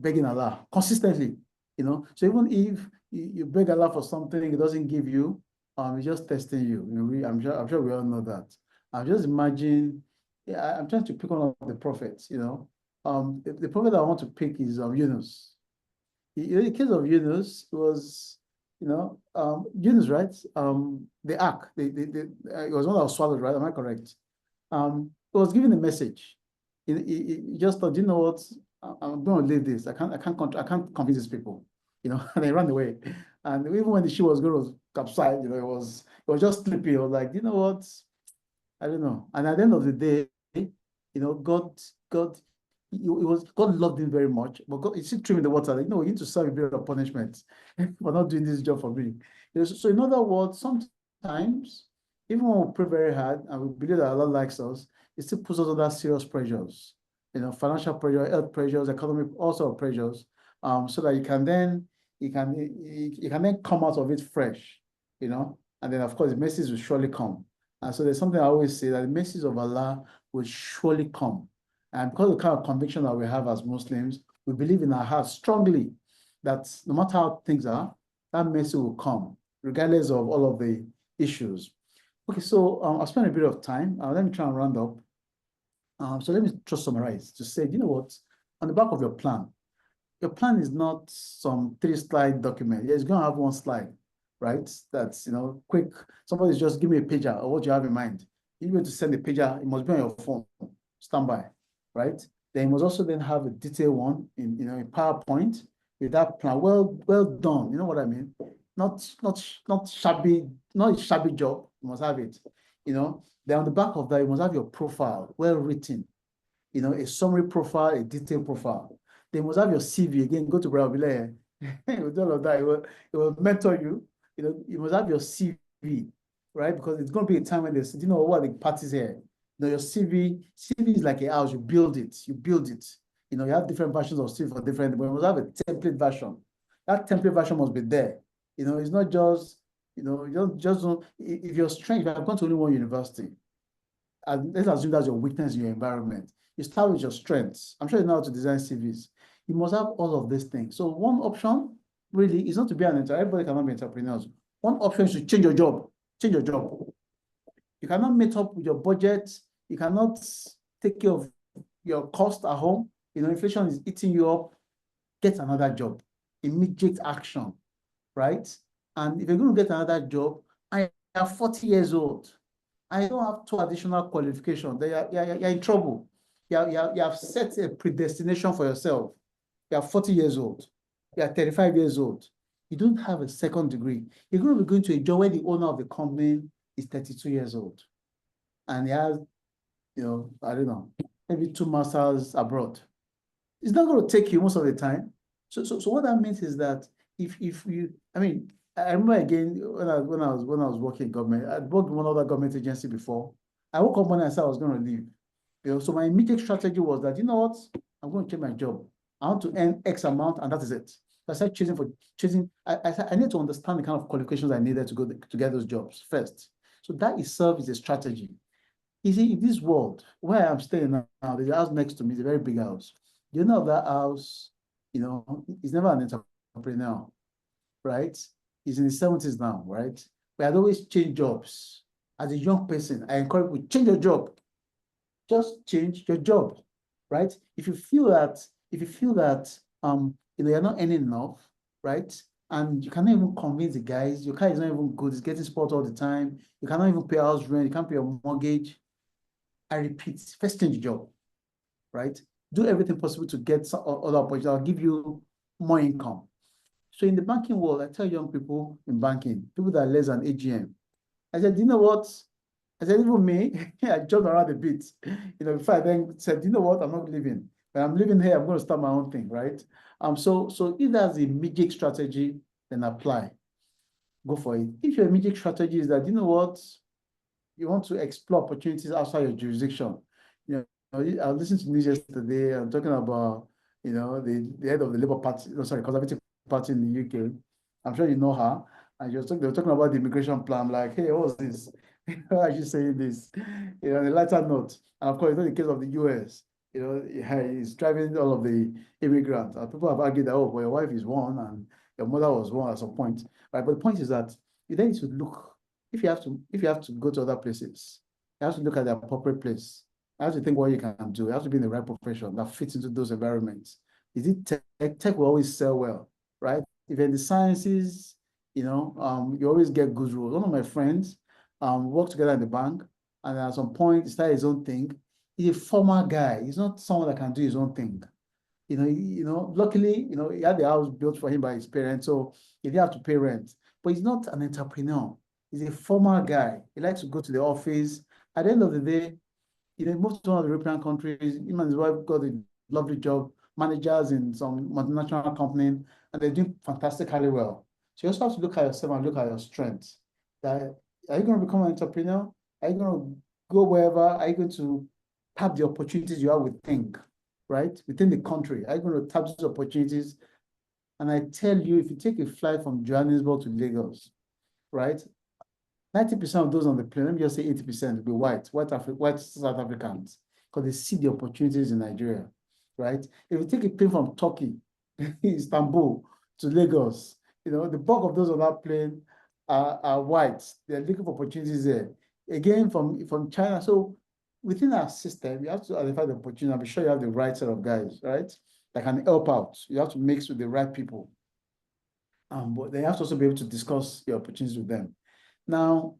begging Allah consistently, So even if you beg Allah for something, it doesn't give you, it's just testing you. I'm sure we all know that. I'm just imagine, yeah, I'm trying to pick one of the prophets, the prophet I want to pick is Yunus. In the case of Yunus, it was, Yunus, right? The ark, it was one that was swallowed, right? Am I correct? It was given a message. He just thought, you know what? I'm going to leave this. I can't convince these people, and they ran away. And even when the ship was going to capsize, it was just sleepy. I was like, you know what? I don't know. And at the end of the day, God, God loved him very much, but God, he still threw him in the water. Like, you need to serve a bit of punishment for not doing this job for me. So in other words, sometimes, even when we pray very hard and we believe that Allah likes us, it still puts us under serious pressures, financial pressure, health pressures, economic, also pressures, so that you can then come out of it fresh, and then of course the message will surely come. And so there's something I always say that the message of Allah will surely come. And because of the kind of conviction that we have as Muslims, we believe in our hearts strongly that no matter how things are, that message will come, regardless of all of the issues. Okay, so I'll spend a bit of time. Let me try and round up. So let me just summarize to say, you know what, on the back of your plan is not some 3-slide document. Yeah, it's going to have one slide, right? That's, quick. Somebody's just give me a pager of what you have in mind. If you want to send a pager, it must be on your phone, standby, right? Then you must also then have a detailed one in PowerPoint with that plan. Well done. You know what I mean? Not shabby, not a shabby job. You must have it. Then on the back of that, you must have your profile, well written. A summary profile, a detailed profile. They must have your CV. Again, go to Brabile. With all of that, it will mentor you. You must have your CV, right? Because it's going to be a time when there's, what the parties here. Your CV is like a house. You build it. You have different versions of CV for different, but you must have a template version. That template version must be there. It's not just, just if you're strange, if I've gone to only one university, and let's assume that's your weakness in your environment. You start with your strengths. I'm sure you know how to design CVs. You must have all of these things. So one option really is not to be an entrepreneur. Everybody cannot be entrepreneurs. One option is to change your job. Change your job. You cannot meet up with your budget. You cannot take care of your cost at home. Inflation is eating you up. Get another job. Immediate action, right? And if you're going to get another job, I am 40 years old. I don't have 2 additional qualifications. You're in trouble. You have set a predestination for yourself. You're 40 years old. You're 35 years old. You don't have a second degree. You're going to be going to a job where the owner of the company is 32 years old. And he has, I don't know, maybe 2 masters abroad. It's not going to take you most of the time. So what that means is that if you, I remember again when I was working in government, I worked in one other government agency before. I woke up one and I said I was going to leave. So my immediate strategy was that, you know what, I'm going to change my job. I want to earn X amount, and that is it. So I started chasing. I need to understand the kind of qualifications I needed to get those jobs first. So that itself is a strategy. You see, in this world where I'm staying now, the house next to me is a very big house. You know that house, is never an entrepreneur, right? He's in his 70s now, right? We had always changed jobs. As a young person, I encourage you, change your job. Just change your job, right? If you feel that you're not earning enough, right? And you cannot even convince the guys, your car is not even good, it's getting spoiled all the time, you cannot even pay house rent, you can't pay your mortgage. I repeat, first change your job, right? Do everything possible to get some other opportunities that will give you more income. So in the banking world, I tell young people in banking, people that are less than AGM, I said, you know what? I said, even me, I jumped around a bit, before I then said, you know what, I'm not leaving. When I'm living here, I'm going to start my own thing, right? So if that's the immediate strategy, then apply. Go for it. If your immediate strategy is that, you know what, you want to explore opportunities outside your jurisdiction. I listened to news yesterday. I'm talking about, the head of the Labour Party, Conservative Party in the UK. I'm sure you know her. And they were talking about the immigration plan. I'm like, hey, what's this? Why are you saying this? On a lighter note. And of course, it's not the case of the US. He's driving all of the immigrants. And people have argued that, oh, well, your wife is one and your mother was one at some point. Right? But the point is that you then need to look, if you have to go to other places, you have to look at the appropriate place. You have to think what you can do. You have to be in the right profession that fits into those environments. Is it tech? Tech will always sell well, right? If you're in the sciences, you always get good roles. One of my friends worked together in the bank, and at some point he started his own thing. He's a formal guy. He's not someone that can do his own thing. Luckily, he had the house built for him by his parents, so he didn't have to pay rent. But he's not an entrepreneur. He's a formal guy. He likes to go to the office. At the end of the day, he moved to one of the European countries. Him and his wife got a lovely job, managers in some multinational company, and they're doing fantastically well. So you also have to look at yourself and look at your strengths. That are you going to become an entrepreneur? Are you going to go wherever? Are you going to tap the opportunities you have within, right? Within the country? Are you going to tap these opportunities? And I tell you, if you take a flight from Johannesburg to Lagos, right? 90% of those on the plane, let me just say 80% will be white South Africans, because they see the opportunities in Nigeria, right? If you take a plane from Turkey, Istanbul to Lagos, the bulk of those on that plane are white. They're looking for opportunities there. Again, from China. So within our system, you have to identify the opportunity and be sure you have the right set of guys, right? That can help out. You have to mix with the right people. But they have to also be able to discuss the opportunities with them. Now,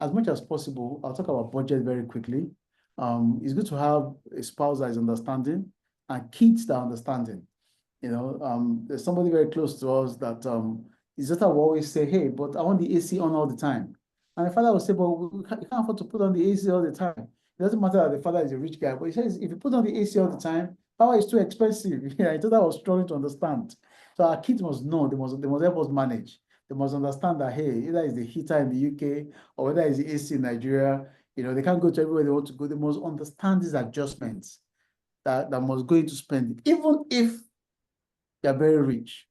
as much as possible, I'll talk about budget very quickly. It's good to have a spouse that is understanding and kids that are understanding. There's somebody very close to us that his daughter will always say, hey, but I want the AC on all the time. And the father will say, but you can't afford to put on the AC all the time. It doesn't matter that the father is a rich guy, but he says, if you put on the AC all the time, power is too expensive. I thought I was struggling to understand. So our kids must know, they must help us manage. They must understand that, hey, either it's the heater in the UK or whether it's the AC in Nigeria, they can't go to everywhere they want to go. They must understand these adjustments that must go into spending, even if they're very rich.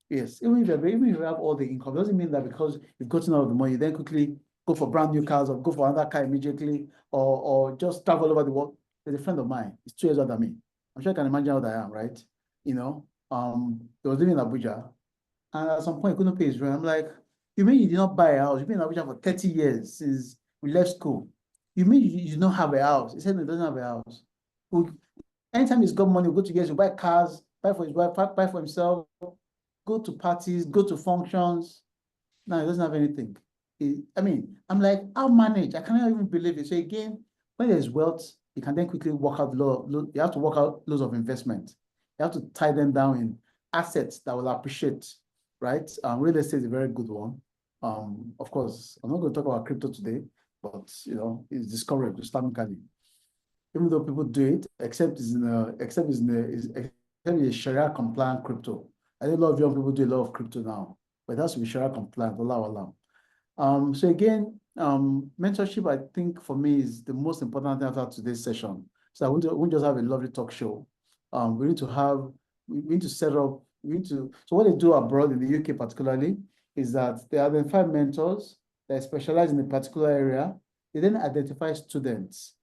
Yes, even if you have all the income, doesn't mean that because you've gotten all the money, you then quickly go for brand new cars or go for another car immediately or just travel all over the world. There's a friend of mine, he's 2 years older than me. I'm sure you can imagine how I am, right? He was living in Abuja, and at some point he couldn't pay his rent. I'm like, you mean you did not buy a house? You've been in Abuja for 30 years since we left school. You mean you don't have a house? He said no, he doesn't have a house. Anytime he's got money, we'll go together, buy cars, buy for his wife, buy for himself, go to parties, go to functions. Now he doesn't have anything. I'm like, I'll manage. I cannot even believe it. So again, when there's wealth, you can then quickly work out you have to work out loads of investment. You have to tie them down in assets that will appreciate, right? Real estate is a very good one. Of course, I'm not going to talk about crypto today, but it's discouraged Islamically. Even though people do it, except it's a Sharia compliant crypto. I think a lot of young people do a lot of crypto now, but it has to be Sharia compliant. Allah. So again, mentorship, I think for me is the most important thing after today's session. So I won't just have a lovely talk show. We need to set up, so what they do abroad in the UK particularly is that they identify mentors that specialize in a particular area. They then identify students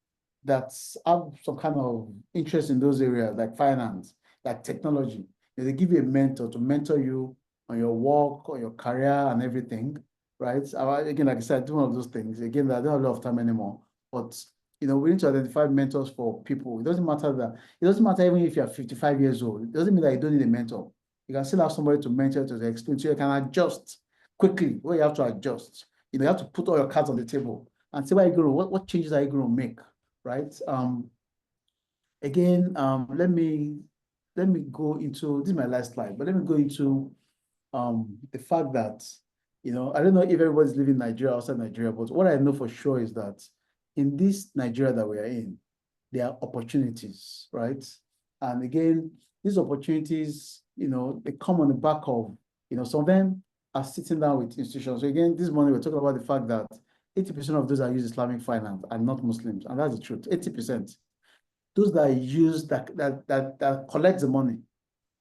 that have some kind of interest in those areas, like finance, like technology. They give you a mentor to mentor you on your work, or your career and everything, right? Again, like I said, do one of those things. Again, I don't have a lot of time anymore, but we need to identify mentors for people. It doesn't matter even if you're 55 years old. It doesn't mean that you don't need a mentor. You can still have somebody to mentor to explain so you can adjust quickly where you have to adjust. You have to put all your cards on the table and see what changes are you going to make, right? Again, let me go into, this is my last slide, but let me go into the fact that, I don't know if everybody's living in Nigeria, outside Nigeria, but what I know for sure is that in this Nigeria that we are in, there are opportunities, right? And again, these opportunities, they come on the back of, some of them are sitting down with institutions. So again, this morning we're talking about the fact that 80% of those that use Islamic finance are not Muslims, and that's the truth. 80%. Those that use that collect the money,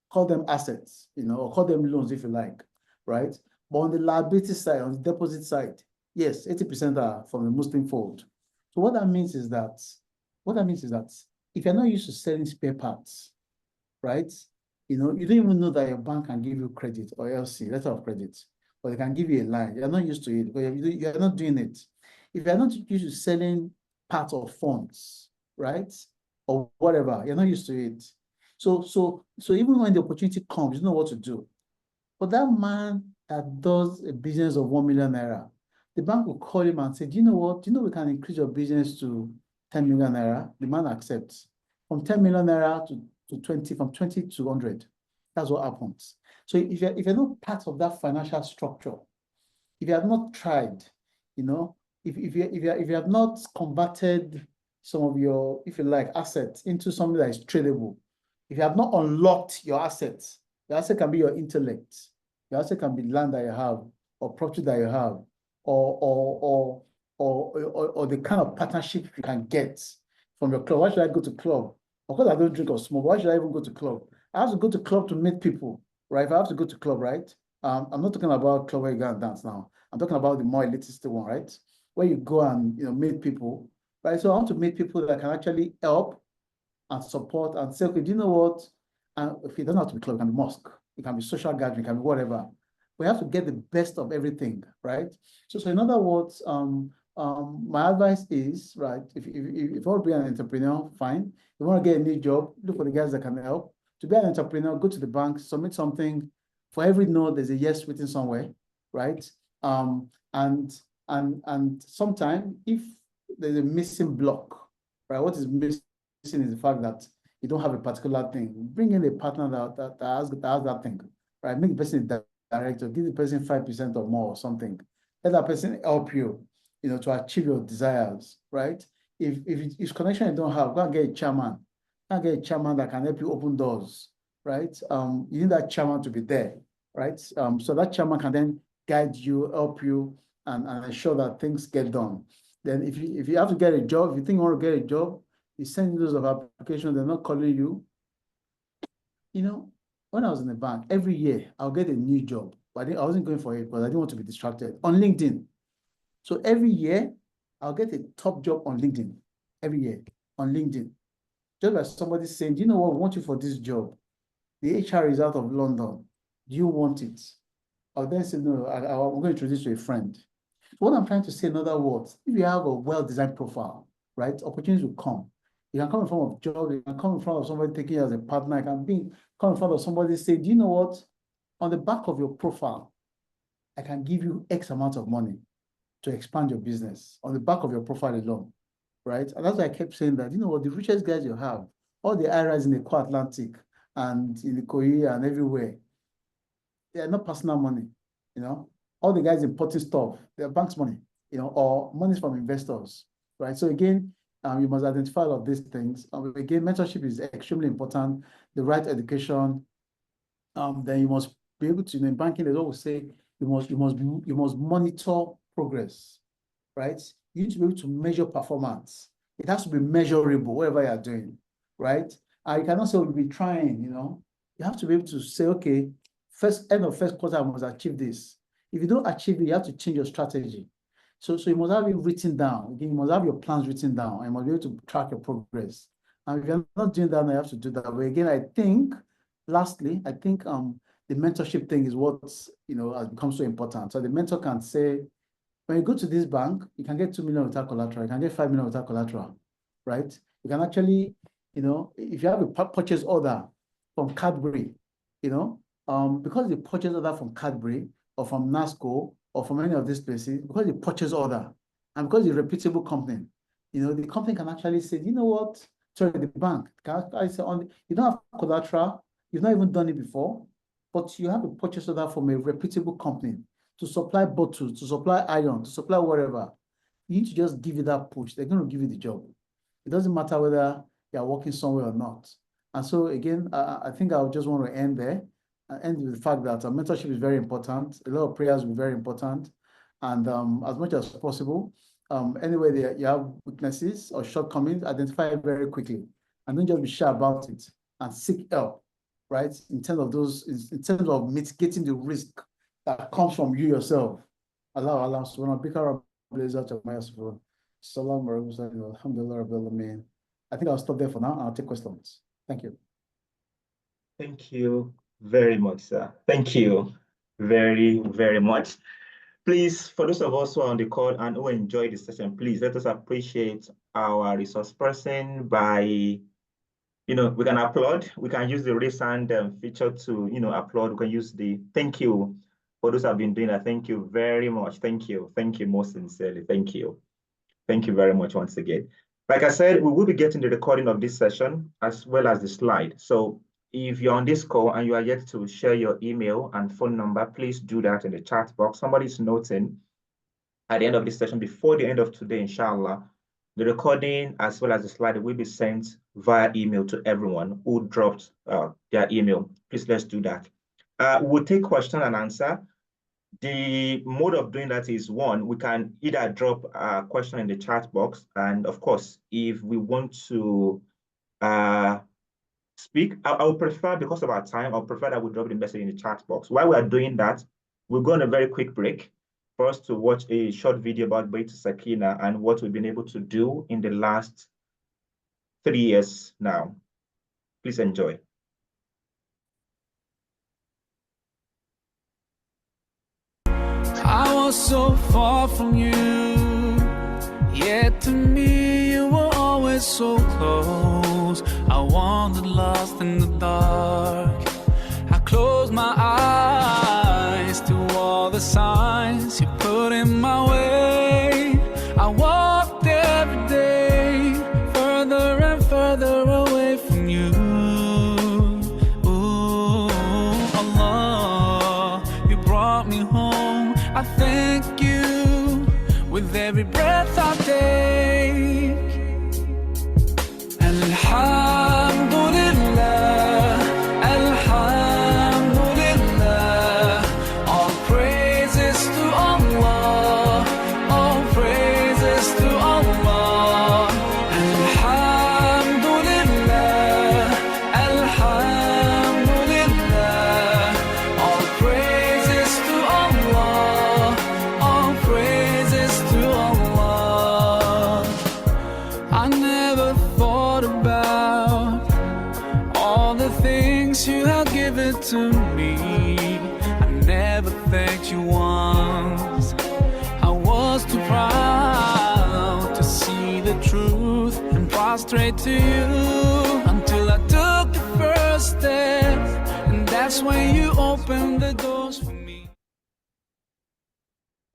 call them assets, or call them loans if you like, right? But on the liability side, on the deposit side, yes, 80% are from the Muslim fold. So what that means is that, if you're not used to selling spare parts, right? You don't even know that your bank can give you credit or LC, letter of credit, or they can give you a line. You're not used to it because you're not doing it. If you're not used to selling parts of funds, right? Or whatever, you're not used to it. So even when the opportunity comes, you know what to do. But that man that does a business of 1 million naira, the bank will call him and say, do you know what? Do you know we can increase your business to 10 million naira? The man accepts. From 10 million naira to 20, from 20 to 100. That's what happens. So if you're not part of that financial structure, if you have not tried, if you have not converted some of your, if you like, assets into something that is tradable, if you have not unlocked your assets, your asset can be your intellect, your asset can be land that you have, or property that you have, or the kind of partnership you can get from your club. Why should I go to club? Of course, I don't drink or smoke. Why should I even go to club? I have to go to club to meet people, right? If I have to go to club, right? I'm not talking about club where you go and dance now. I'm talking about the more elitist one, right? Where you go and meet people, right? So I want to meet people that can actually help and support and say, okay, do you know what? And if it doesn't have to be club, it can be mosque, it can be social gathering, it can be whatever. We have to get the best of everything, right? So in other words, my advice is, right, if you want to be an entrepreneur, fine. If you want to get a new job, look for the guys that can help. To be an entrepreneur, go to the bank, submit something. For every no, there's a yes written somewhere, right? And sometimes if there's a missing block, right? What is missing is the fact that you don't have a particular thing. Bring in a partner that has that thing, right? Make the person a director, give the person 5% or more or something. Let that person help you, to achieve your desires, right? If connection you don't have, go and get a chairman. Go and get a chairman that can help you open doors, right? You need that chairman to be there, right? So that chairman can then guide you, help you, and ensure that things get done. Then if you have to get a job, if you think you want to get a job, you send those of applications, they're not calling you. When I was in the bank, every year I'll get a new job, but I wasn't going for it because I didn't want to be distracted on LinkedIn. So every year I'll get a top job on LinkedIn, every year on LinkedIn. Just by somebody saying, do you know what, we want you for this job. The HR is out of London. Do you want it? I'll then say, no, I'm going to introduce you to a friend. What I'm trying to say, in other words, if you have a well-designed profile, right, opportunities will come. You can come in front of job, you can come in front of somebody taking you as a partner, you can come in front of somebody say, do you know what? On the back of your profile, I can give you X amount of money to expand your business on the back of your profile alone, right? And that's why I kept saying that, the richest guys you have, all the areas in the core Atlantic and in the Korea and everywhere, they are not personal money, all the guys importing stuff, they're bank's money, or money from investors, right? So again, you must identify all of these things. Again, mentorship is extremely important. The right education. Then you must be able to, in banking, they always say you must monitor progress, right? You need to be able to measure performance. It has to be measurable, whatever you are doing, right? You cannot say we'll be trying, You have to be able to say, okay, end of first quarter, I must achieve this. If you don't achieve it, you have to change your strategy. So you must have it written down. Again, you must have your plans written down, and you must be able to track your progress. And if you're not doing that, you have to do that. But again, lastly, I think the mentorship thing is what has become so important. So the mentor can say, when you go to this bank, you can get 2 million without collateral, you can get 5 million without collateral, right? You can actually, if you have a purchase order from Cadbury, because the purchase order from Cadbury or from NASCO or from any of these places, because the purchase order and because it's a reputable company, the company can actually say, you know what? Sorry, the bank can actually say, you don't have collateral, you've not even done it before, but you have a purchase order from a reputable company to supply bottles, to supply iron, to supply whatever. You need to just give it that push. They're going to give you the job. It doesn't matter whether you're working somewhere or not. And so again, I think I just want to end there. End with the fact that mentorship is very important. A lot of prayers will be very important. And as much as possible, anyway, you have weaknesses or shortcomings, identify it very quickly. And don't just be shy about it and seek help, right? In terms of mitigating the risk that comes from you yourself. Allah subhanahu wa ta'ala. Alhamdulillah. I think I'll stop there for now and I'll take questions. Thank you. Thank you very much, sir. Thank you very, very much. Please, for those of us who are on the call and who enjoy the session, please let us appreciate our resource person by, we can applaud. We can use the raise hand feature to, applaud. We can use the thank you for those who have been doing that. Thank you very much. Thank you. Thank you most sincerely. Thank you. Thank you very much once again. Like I said, we will be getting the recording of this session as well as the slide. So if you're on this call and you are yet to share your email and phone number, please do that in the chat box. Somebody's noting at the end of this session, before the end of today, inshallah, the recording as well as the slide will be sent via email to everyone who dropped their email. Please, let's do that. We'll take question and answer. The mode of doing that is one, we can either drop a question in the chat box. And of course, if we want to speak, I would prefer, because of our time, I would prefer that we drop the message in the chat box. While we are doing that, we'll go on a very quick break for us to watch a short video about Bait Sakina and what we've been able to do in the last 3 years now. Please enjoy. I was so far from you, yet to me you were always so close. I wandered lost in the dark. I closed my eyes to all the signs you put in my way. I walked every day further and further away from you. Ooh, Allah, you brought me home. I thank you with every breath I take. Alhamdulillah, Alhamdulillah. All praises to Allah, all praises to Allah. Alhamdulillah, Alhamdulillah. All praises to Allah, all praises to Allah. I never thought about all the things you have given to me. I never thanked you once. I was too proud to see the truth and prostrate to you until I took the first step, and that's when you opened the doors for me.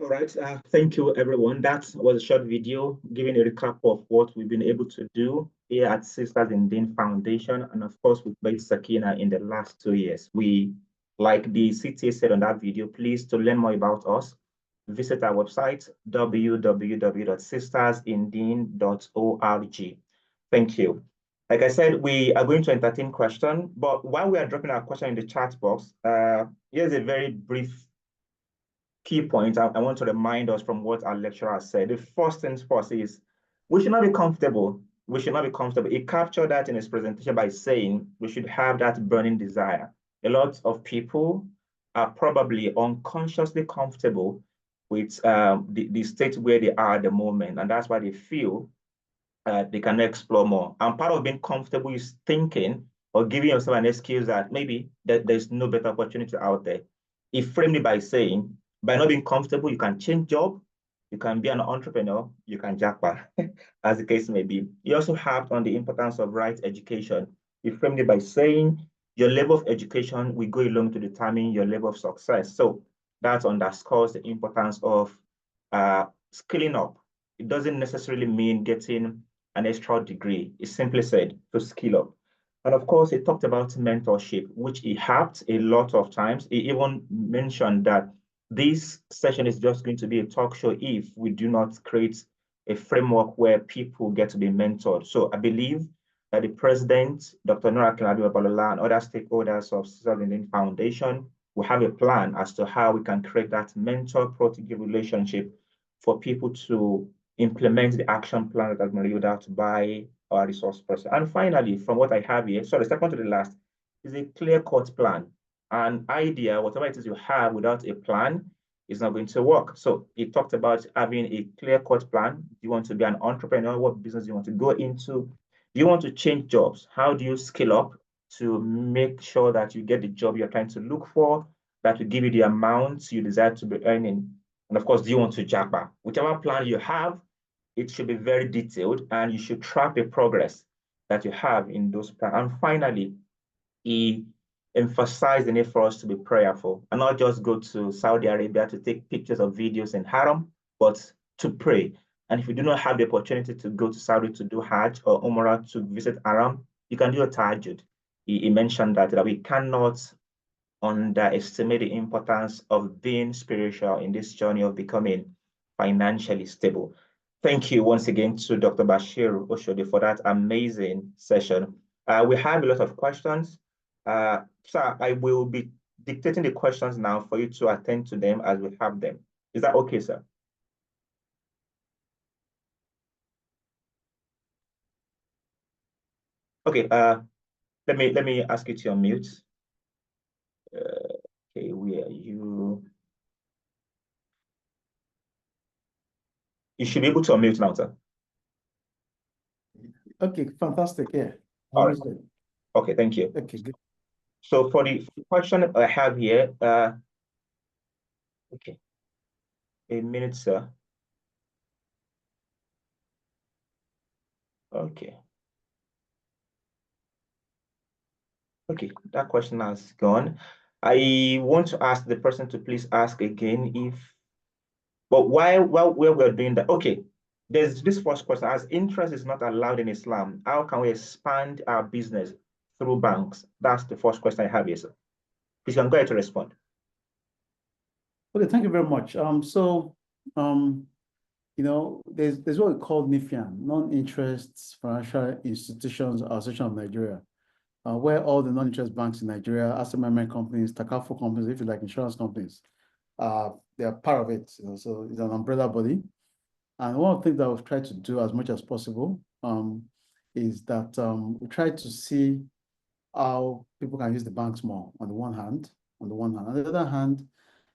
All right, thank you everyone. That was a short video giving a recap of what we've been able to do here at Sisters in Deen Foundation, and of course with Bait Sakina in the last 2 years. We, like the CTA said on that video, please, to learn more about us, visit our website, www.sistersindeen.org. Thank you. Like I said, we are going to entertain questions, but while we are dropping our question in the chat box, here's a very brief key point I want to remind us from what our lecturer said. The first things first is we should not be comfortable. We should not be comfortable. He captured that in his presentation by saying we should have that burning desire. A lot of people are probably unconsciously comfortable with the state where they are at the moment, and that's why they feel they can explore more. And part of being comfortable is thinking or giving yourself an excuse that maybe there's no better opportunity out there. He framed it by saying, by not being comfortable, you can change job, you can be an entrepreneur, you can jackpot, as the case may be. He also harped on the importance of right education. He framed it by saying, your level of education will go along to determine your level of success. So that underscores the importance of skilling up. It doesn't necessarily mean getting an extra degree. It simply said to skill up. And of course, he talked about mentorship, which he harped a lot of times. He even mentioned that this session is just going to be a talk show if we do not create a framework where people get to be mentored. So I believe that the president, Dr. Nora Kinlabi-Babalola, and other stakeholders of Sisters in Deen Foundation will have a plan as to how we can create that mentor-protege relationship for people to implement the action plan that has been rolled out by our resource person. And finally, from what I have here, sorry, second to the last, is a clear-cut plan an idea, whatever it is you have without a plan, is not going to work. So he talked about having a clear-cut plan. Do you want to be an entrepreneur? What business do you want to go into? Do you want to change jobs? How do you scale up to make sure that you get the job you're trying to look for, that will give you the amount you desire to be earning? And of course, do you want to japa? Whichever plan you have, it should be very detailed, and you should track the progress that you have in those plans. And finally, he emphasized the need for us to be prayerful and not just go to Saudi Arabia to take pictures of videos in Haram, but to pray. And if you do not have the opportunity to go to Saudi to do Hajj or Umrah to visit Haram, you can do a tahajjud. He mentioned that we cannot underestimate the importance of being spiritual in this journey of becoming financially stable. Thank you once again to Dr. Basheer Oshodi for that amazing session. We have a lot of questions. Sir, I will be dictating the questions now for you to attend to them as we have them. Is that okay, sir? Okay, let me ask you to unmute. Okay, where are you? You should be able to unmute now, sir. Okay, fantastic. Yeah. All right. Okay, thank you. Okay, good. So for the question I have here, okay, a minute, sir. Okay. Okay, that question has gone. I want to ask the person to please ask again but while we're doing that, okay, there's this first question. As interest is not allowed in Islam, how can we expand our business through banks? That's the first question I have here, sir. Please, you can go ahead to respond. Okay, thank you very much. You know, there's what we call NIFIAN, Non-Interest Financial Institutions Association of Nigeria, where all the non-interest banks in Nigeria, asset management companies, takaful companies, if you like, insurance companies, they are part of it. You know, so it's an umbrella body. And one of the things that we've tried to do as much as possible is that we try to see how people can use the banks more on the one hand. On the other hand,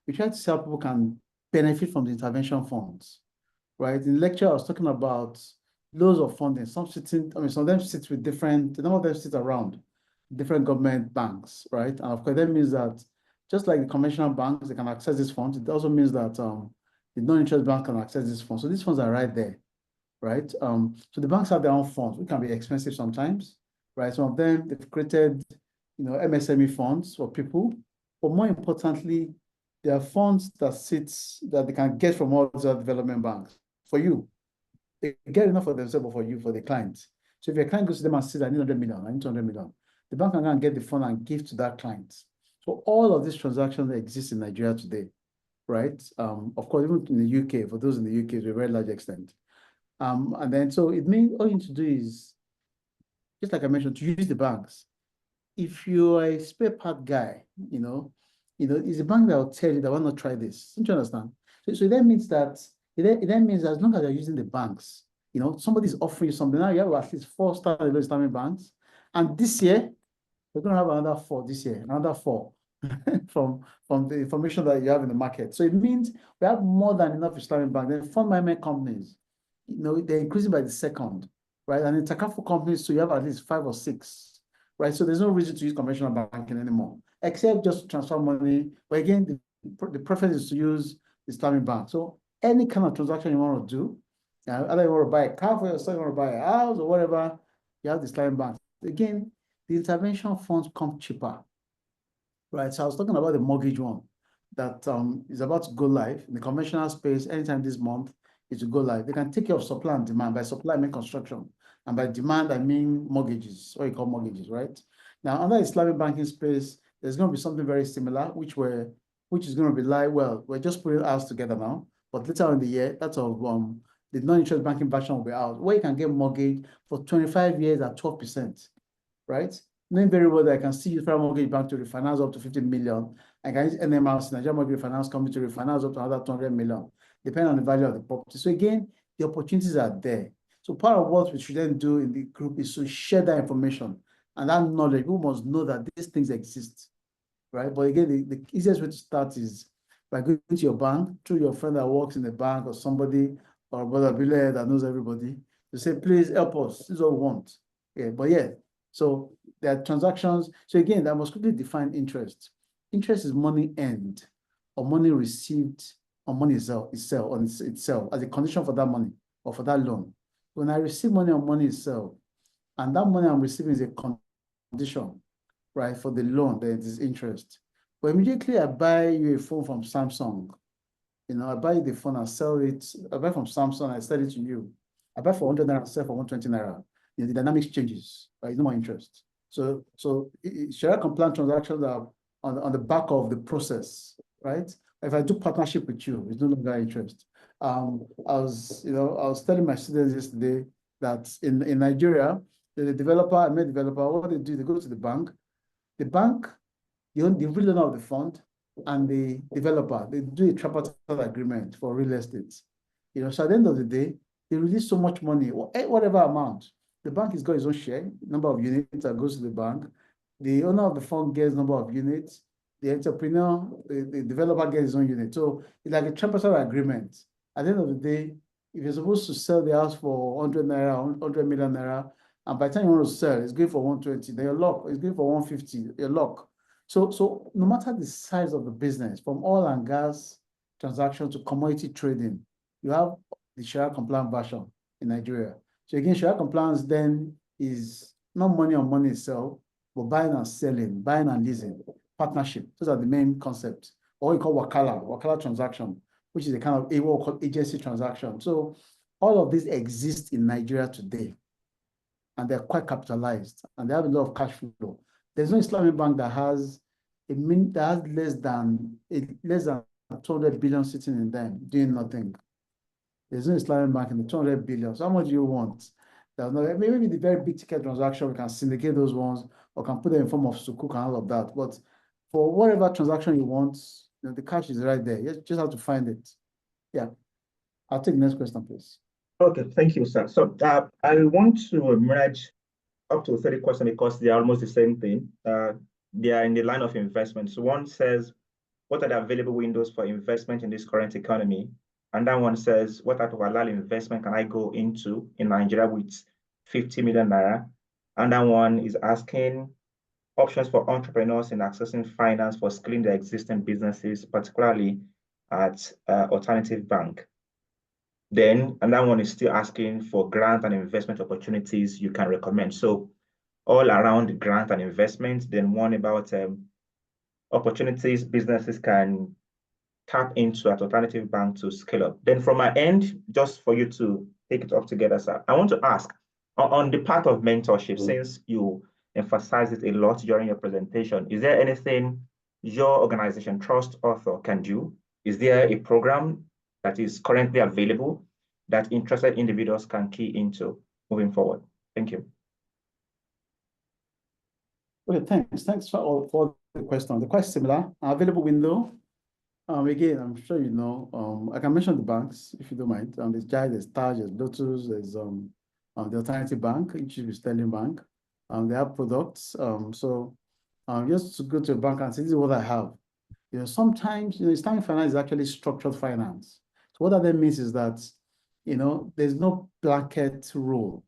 we try to see how people can benefit from the intervention funds, right? In the lecture, I was talking about loads of funding. Some of them sit with different, none of them sit around different government banks, right? And of course, that means that just like the conventional banks, they can access these funds. It also means that the non-interest bank can access these funds. So these funds are right there, right? So the banks have their own funds, which can be expensive sometimes, right? Some of them, they've created, you know, MSME funds for people, but more importantly, there are funds that they can get from all the development banks for you. They get enough for themselves, but for you, for the client. So if your client goes to them and says, I need 100 million, I need 200 million, the bank can go and get the fund and give to that client. So all of these transactions exist in Nigeria today, right? Of course, even in the UK, for those in the UK, to a very large extent. And then, so it means all you need to do is, just like I mentioned, to use the banks. If you're a spare part guy, you know, it's a bank that will tell you that why not try this. Don't you understand? So that means that it means as long as you're using the banks, you know, somebody's offering you something. Now you have at least 4 standard Islamic banks. And this year, we're going to have another 4 this year, another 4 from the information that you have in the market. So it means we have more than enough Islamic banks. Then fund management companies, you know, they're increasing by the second, right? And in takaful companies, so you have at least 5 or 6, right? So there's no reason to use conventional banking anymore, except just to transfer money. But again, the preference is to use Islamic bank. So any kind of transaction you want to do, either you want to buy a car for yourself, you want to buy a house or whatever, you have the Islamic bank. Again, the intervention funds come cheaper, right? So I was talking about the mortgage one that is about to go live in the conventional space anytime this month. It will go live. They can take care of supply and demand. By supply, I mean construction. And by demand, I mean mortgages, what you call mortgages, right? Now, under Islamic banking space, there's going to be something very similar, which is going to be live. Well, we're just putting ours together now, but later in the year, that's of the non-interest banking version will be out, where you can get mortgage for 25 years at 12%, right? Knowing very well that I can see use Federal Mortgage Bank to refinance up to 50 million. I can use NMRC, Nigeria Mortgage Finance Company, to refinance up to another 200 million, depending on the value of the property. So again, the opportunities are there. So part of what we should then do in the group is to share that information and that knowledge. We must know that these things exist, right? But again, the easiest way to start is by going to your bank, through your friend that works in the bank or somebody, or brother Bile that knows everybody, to say, please help us. This is what we want. Yeah, but yeah, so there are transactions. So again, that must quickly define interest. Interest is money earned or money received on money itself as a condition for that money or for that loan. When I receive money on money itself, and that money I'm receiving is a condition, right, for the loan, that is interest. But immediately I buy you a phone from Samsung, I buy you the phone, I sell it, I buy from Samsung, I sell it to you. I buy for 100 naira, sell for 120 naira. The dynamics changes, right? It's no more interest. So Sharia compliant transactions are on the back of the process, right? If I do partnership with you, it's no longer interest. I was telling my students yesterday that in Nigeria, the developer, I met a developer, what they do, they go to the bank, they really know the fund, and the developer, they do a tripartite agreement for real estate. So at the end of the day, they release so much money, whatever amount. The bank has got its own share, number of units that goes to the bank. The owner of the fund gets number of units. The entrepreneur, the developer gets his own unit. So it's like a tripartite agreement. At the end of the day, if you're supposed to sell the house for 100 naira, 100 million naira, and by the time you want to sell, it's going for 120, then your lock, it's going for 150, your lock. So no matter the size of the business, from oil and gas transaction to commodity trading, you have the Sharia compliant version in Nigeria. So again, Sharia compliance then is not money on money itself, but buying and selling, buying and leasing, partnership. Those are the main concepts. Or we call wakala transaction, which is a kind of what we call agency transaction. So all of these exist in Nigeria today, and they're quite capitalized, and they have a lot of cash flow. There's no Islamic bank that has less than 200 billion sitting in them doing nothing. There's no Islamic bank in the 200 billion. So how much do you want? Maybe the very big ticket transaction, we can syndicate those ones or can put them in form of sukuk and all of that. But for whatever transaction you want, the cash is right there. You just have to find it. Yeah. I'll take the next question, please. Okay, thank you, sir. So I want to merge up to 30 questions because they are almost the same thing. They are in the line of investment. So one says, what are the available windows for investment in this current economy? And that one says, what type of halal investment can I go into in Nigeria with 50 million naira? And that one is asking options for entrepreneurs in accessing finance for scaling their existing businesses, particularly at alternative bank. Then, and that one is still asking for grant and investment opportunities you can recommend. So all around grant and investment, then one about opportunities businesses can tap into at alternative bank to scale up. Then from my end, just for you to take it up together, sir, I want to ask on the part of mentorship, since you emphasized it a lot during your presentation, is there anything your organization, Trust Author, can do? Is there a program that is currently available that interested individuals can key into moving forward? Thank you. Okay, thanks. Thanks for the question. They're quite similar. Available window. Again, I'm sure you know. I can mention the banks if you don't mind. There's Jai, there's Taj, there's Lotus, there's the Alternative Bank, which is Sterling Bank. They have products. Just to go to a bank and say, this is what I have. Sometimes Islamic finance is actually structured finance. So what that means is that there's no blanket rule,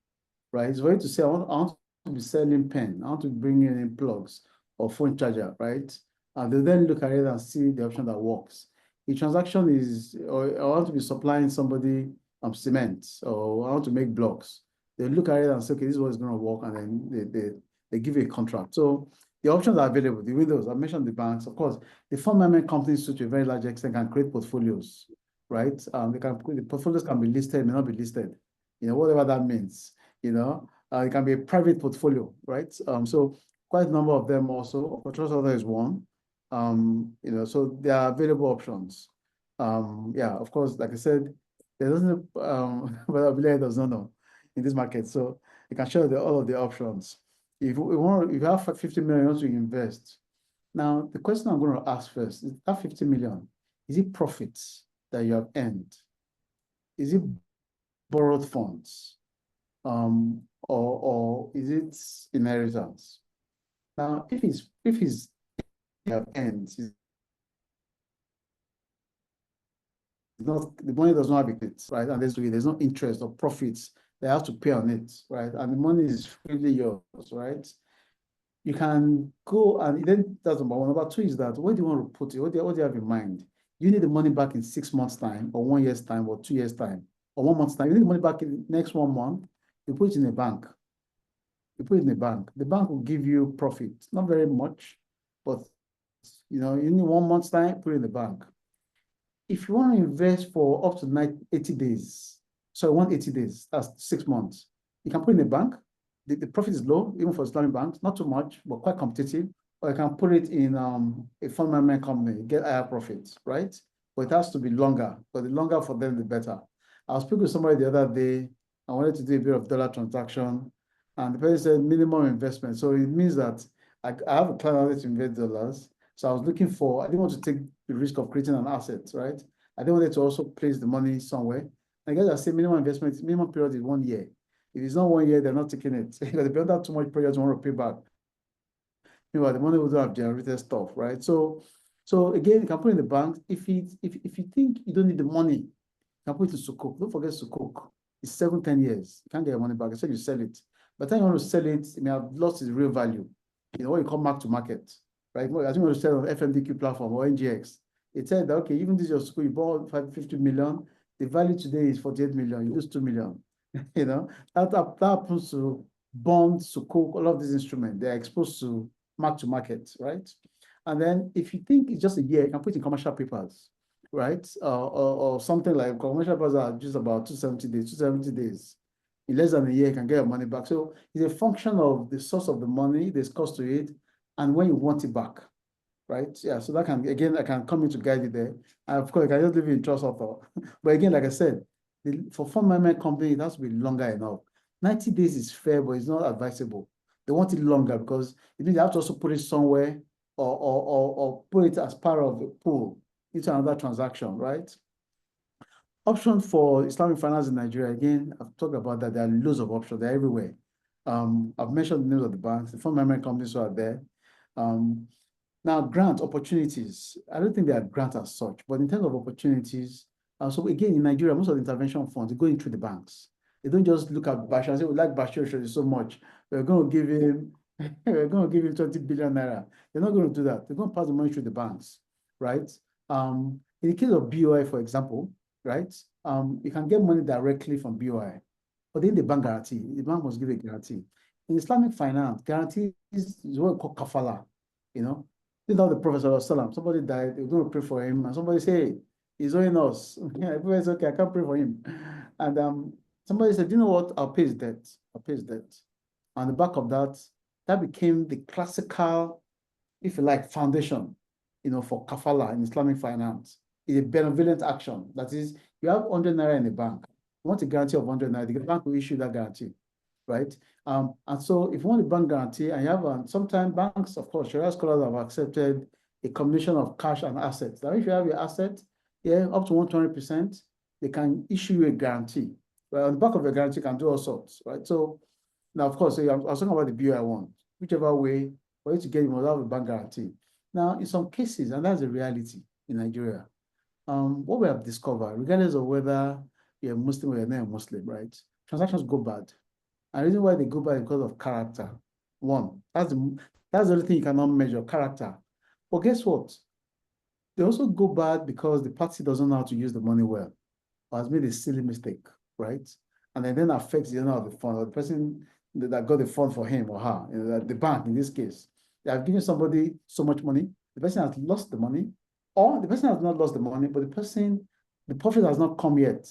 right? It's for you to say, I want to be selling pen, I want to bring in plugs or phone charger, right? And they then look at it and see the option that works. The transaction is, or I want to be supplying somebody cement, or I want to make blocks. They look at it and say, okay, this is what is going to work, and then they give you a contract. So the options are available. The windows, I mentioned the banks, of course. The fund management companies, to a very large extent, can create portfolios, right? The portfolios can be listed, may not be listed, whatever that means. It can be a private portfolio, right? So quite a number of them also. Trust Author is one. So there are available options. Yeah, of course, like I said, there doesn't, but I believe does not know in this market. So you can show all of the options. If you have 50 million to invest, now the question I'm going to ask first is that 50 million, is it profits that you have earned? Is it borrowed funds? Or is it inheritance? Now, if it's have earned is not, the money does not have it, right? And there's no interest or profits they have to pay on it, right? And the money is freely yours, right? You can go, and then that's number one. Number two is that where do you want to put it? What do you have in mind? You need the money back in 6 months' time, or 1 year's time, or 2 years' time, or 1 month's time. You need the money back in the next 1 month. You put it in a bank. You put it in a bank. The bank will give you profit, not very much, but you need 1 month's time, put it in the bank. If you want to invest for up to 80 days, so 180 days, that's 6 months, you can put in a bank. The profit is low, even for Islamic banks, not too much, but quite competitive. Or you can put it in a fund management company, get higher profits, right? But it has to be longer, but the longer for them, the better. I was speaking with somebody the other day. I wanted to do a bit of dollar transaction, and the person said minimum investment. So it means that I have a plan on to invest dollars. So I was looking for, I didn't want to take the risk of creating an asset, right? I didn't want to also place the money somewhere. I guess I say minimum investment, minimum period is 1 year. If it's not 1 year, they're not taking it. Because if you don't have too much pressure to want to pay back, the money will have generated stuff, right? So again, you can put in the bank. If you think you don't need the money, you can put it to Sukuk. Don't forget Sukuk. It's 7-10 years. You can't get your money back. I said you sell it. By the time you want to sell it, it may have lost its real value. What you call mark to market, right? I think you want to sell on FMDQ platform or NGX. It said that, okay, even this your Sukuk, you bought 50 million. The value today is 48 million. You lose 2 million. That happens to bonds, Sukuk, all of these instruments. They're exposed to mark-to-market, right? And then if you think it's just a year, you can put in commercial papers, right? Or something like commercial papers are just about 270 days. In less than a year, you can get your money back. So it's a function of the source of the money, there's cost to it, and when you want it back, right? Yeah, so that can, again, I can come in to guide you there. And of course, I can just leave you in trust author. But again, like I said, for fund management company, it has to be longer enough. 90 days is fair, but it's not advisable. They want it longer because it means they have to also put it somewhere or put it as part of the pool into another transaction, right? Option for Islamic finance in Nigeria, again, I've talked about that. There are loads of options. They're everywhere. I've mentioned the names of the banks, the fund management companies who are there. Now, grant opportunities. I don't think they are grants as such, but in terms of opportunities, so again, in Nigeria, most of the intervention funds, they go in through the banks. They don't just look at Basheer and say, we like Basheer Oshodi so much. We're going to give him 20 billion naira. They're not going to do that. They're going to pass the money through the banks, right? In the case of BOI, for example, right? You can get money directly from BOI, but then the bank guarantee. The bank must give a guarantee. In Islamic finance, guarantee is what we call kafala, This is how the Prophet ﷺ, somebody died, they were going to pray for him, and somebody say, hey, he's owing us. Everybody said, okay, I can't pray for him. And somebody said, you know what? I'll pay his debt. I'll pay his debt. On the back of that, that became the classical, if you like, foundation, for kafala in Islamic finance. It's a benevolent action. That is, you have 100 naira in the bank. You want a guarantee of 100 naira, the bank will issue that guarantee, right? And so if you want a bank guarantee, and you have, sometimes banks, of course, Sharia scholars have accepted a combination of cash and assets. Now, if you have your asset, up to 120%, they can issue you a guarantee. Well, on the back of a guarantee, you can do all sorts, right? So now, of course, I was talking about the BOI one. Whichever way, for you to get it, you must have a bank guarantee. Now, in some cases, and that's a reality in Nigeria, what we have discovered, regardless of whether you're a Muslim or you're not a Muslim, right? Transactions go bad. And the reason why they go bad is because of character. One, that's the only thing you cannot measure, character. But guess what? They also go bad because the party doesn't know how to use the money well, or has made a silly mistake, right? And it then affects the owner of the fund, or the person that got the fund for him or her, the bank in this case. They have given somebody so much money, the person has lost the money, or the person has not lost the money, but the profit has not come yet.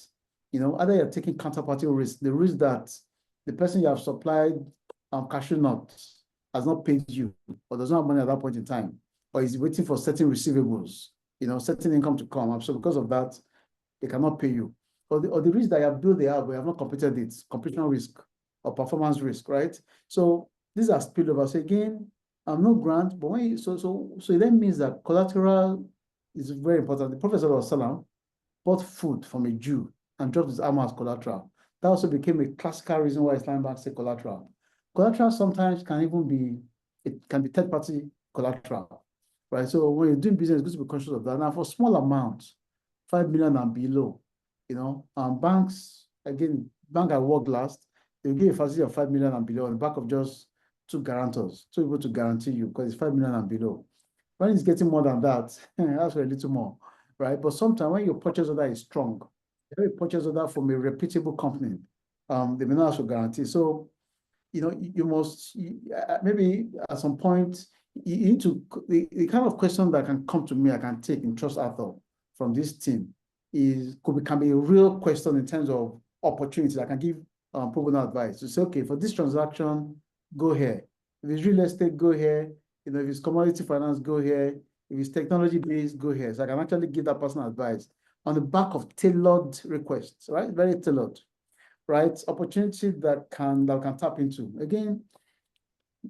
Either you're taking counterparty risk, the risk that the person you have supplied cashew nuts has not paid you, or does not have money at that point in time, or is waiting for certain receivables, certain income to come. So because of that, they cannot pay you. Or the risk that you have built, we have not completed it, completion risk or performance risk, right? So these are spillovers. So again, no grant, but so it then means that collateral is very important. The Prophet ﷺ bought food from a Jew and dropped his armor as collateral. That also became a classical reason why Islamic banks say collateral. Collateral sometimes can even be, it can be third-party collateral. right? So when you're doing business, it's good to be conscious of that. Now, for small amounts, 5 million and below, banks, again, bank I worked last, they'll give a facility of 5 million and below on the back of just 2 guarantors, 2 people to guarantee you because it's 5 million and below. When it's getting more than that, that's a little more, right? But sometimes when your purchase order is strong, you purchase order from a reputable company, they may not ask for guarantee. So, you must, maybe at some point, you need to, the kind of question that can come to me, I can take in Trust Arthur from this team can be a real question in terms of opportunities. I can give pro bono advice to say, okay, for this transaction, go here. If it's real estate, go here. If it's commodity finance, go here. If it's technology based, go here. So I can actually give that person advice on the back of tailored requests, right? Very tailored, right? Opportunity that can tap into. Again,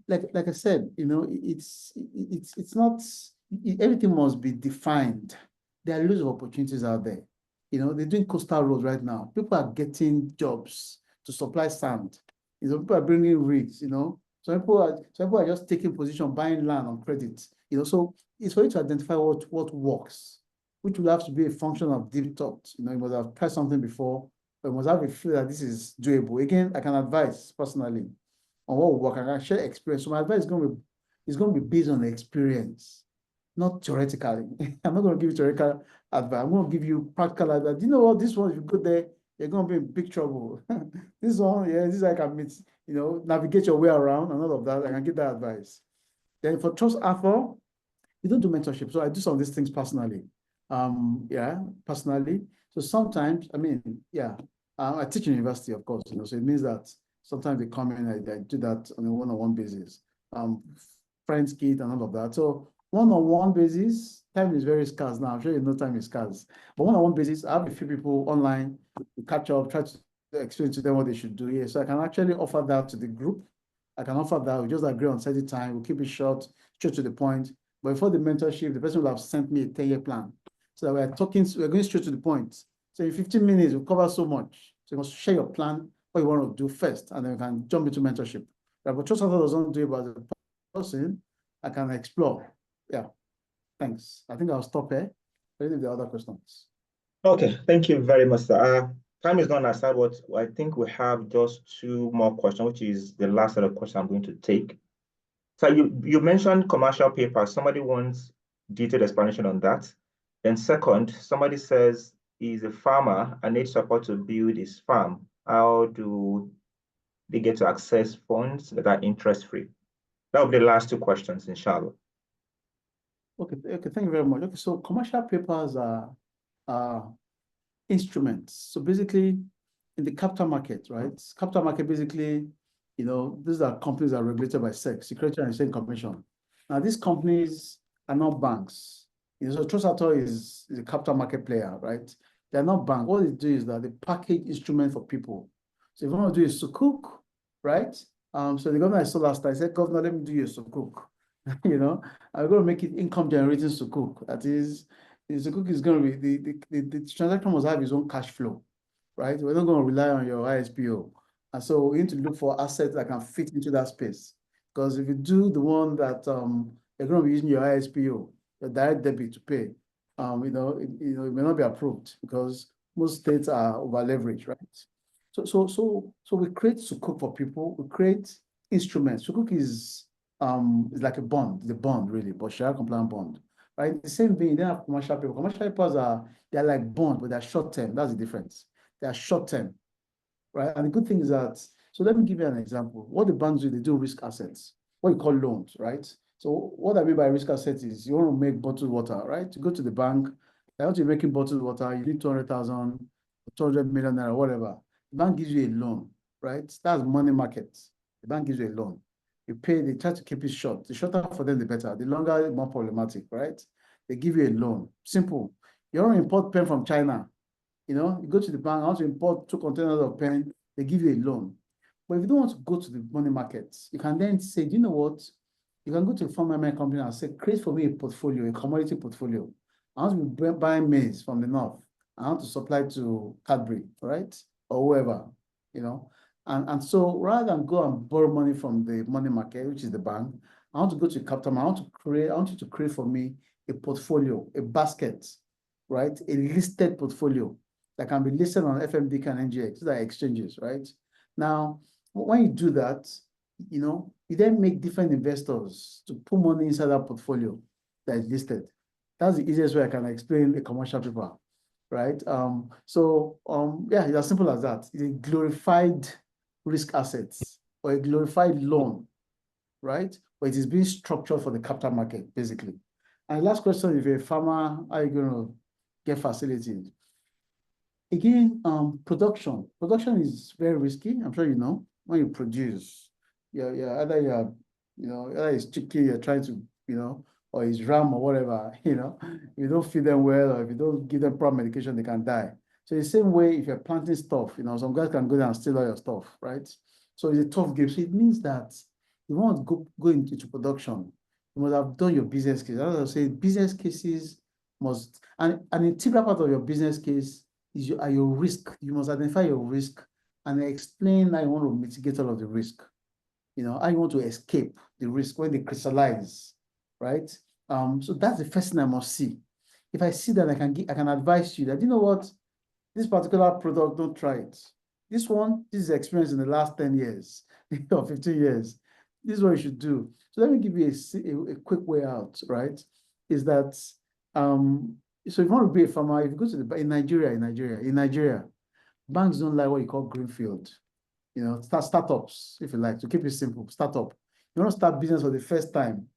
like I said, it's not, everything must be defined. There are loads of opportunities out there. They're doing coastal roads right now. People are getting jobs to supply sand. People are bringing rigs, Some people are just taking position, buying land on credit. So it's for you to identify what works, which will have to be a function of deep thought. You must have tried something before, but you must have a feel that this is doable. Again, I can advise personally on what will work. I can share experience. So my advice is going to be based on experience, not theoretically. I'm not going to give you theoretical advice. I'm going to give you practical advice. Do you know what? This one, if you go there, you're going to be in big trouble. This one, yeah, this I can meet, navigate your way around and all of that. I can give that advice. Then for Trust Arthur, you don't do mentorship. So I do some of these things personally. Personally. So sometimes, I teach in university, of course, so it means that sometimes they come in, I do that on a one-on-one basis. Friends, kids, and all of that. So one-on-one basis, time is very scarce now. I'm sure you know time is scarce. But one-on-one basis, I have a few people online to catch up, try to explain to them what they should do here. So I can actually offer that to the group. I can offer that. We just agree on certain time. We'll keep it short, straight to the point. But before the mentorship, the person will have sent me a 10-year plan. So that we're going straight to the point. So in 15 minutes, we'll cover so much. So you must share your plan, what you want to do first, and then we can jump into mentorship. But Trust Arthur doesn't do it as a person. I can explore. Yeah. Thanks. I think I'll stop here. Any of the other questions? Okay, thank you very much, sir. Time is gone aside. What I think we have just 2 more questions, which is the last set of questions I'm going to take. So you mentioned commercial paper. Somebody wants detailed explanation on that. Then second, somebody says he's a farmer and needs support to build his farm. How do they get to access funds that are interest-free? That will be the last 2 questions, inshallah. Okay, thank you very much. Okay, so commercial papers are instruments. So basically, in the capital market, right? Capital market basically, these are companies that are regulated by SEC, Securities and Exchange Commission. Now, these companies are not banks. So Trust Arthur is a capital market player, right? They're not banks. What they do is that they package instruments for people. So if you want to do a sukuk, right? So the governor I saw last time, I said, Governor, let me do you a sukuk. I'm going to make it income generating sukuk. That is, the sukuk is going to be, the transaction must have its own cash flow, right? We're not going to rely on your ISPO. And so we need to look for assets that can fit into that space. Because if you do the one that you're going to be using your ISPO, your direct debit to pay, it may not be approved because most states are over leveraged, right? So we create sukuk for people. We create instruments. Sukuk is like a bond, the bond really, but Sharia compliant bond, right? The same thing. They have commercial papers. Commercial papers they're like bonds, but they're short term. That's the difference. They are short term, right? And the good thing is that. So let me give you an example. What the banks do, they do risk assets, what you call loans, right? So what I mean by risk assets is you want to make bottled water, right? You go to the bank, I want you making bottled water, you need 200,000, 200 million naira, whatever. The bank gives you a loan, right? That's money market. The bank gives you a loan. You pay, they try to keep it short. The shorter for them, the better. The longer, the more problematic, right? They give you a loan. Simple. You want to import pen from China. You go to the bank, I want to import 2 containers of pen, they give you a loan. But if you don't want to go to the money market, you can then say, do you know what? You can go to a farmer company and say, create for me a portfolio, a commodity portfolio. I want to be buying maize from the north. I want to supply to Cadbury, right? Or whoever, And so rather than go and borrow money from the money market, which is the bank, I want to go to capital market. I want you to create for me a portfolio, a basket, right? A listed portfolio that can be listed on FMDK and NGX, these are exchanges, right? Now, when you do that, you then make different investors to put money inside that portfolio that is listed. That's the easiest way I can explain a commercial paper, right? Yeah, it's as simple as that. It's a glorified risk assets or a glorified loan, right? But it is being structured for the capital market, basically. And the last question, if you're a farmer, how are you going to get facilities? Again, production. Production is very risky. I'm sure you know. When you produce, either it's chicken you're trying to, or it's ram or whatever, if you don't feed them well, or if you don't give them proper medication, they can die. So the same way, if you're planting stuff, some guys can go down and steal all your stuff, right? So it's a tough game. So it means that you want to go into production, you must have done your business case. As I say, business cases must, and an integral part of your business case is your risk. You must identify your risk and explain how you want to mitigate all of the risk. How you want to escape the risk when they crystallize, right? So that's the first thing I must see. If I see that, I can advise you that, you know what, this particular product, don't try it. This is experience in the last 10 years or 15 years. This is what you should do. So let me give you a quick way out, right? Is that, so if you want to be a farmer, if you go to in Nigeria, banks don't like what you call greenfield. Startups, if you like, to keep it simple, startup. You want to start business for the first time,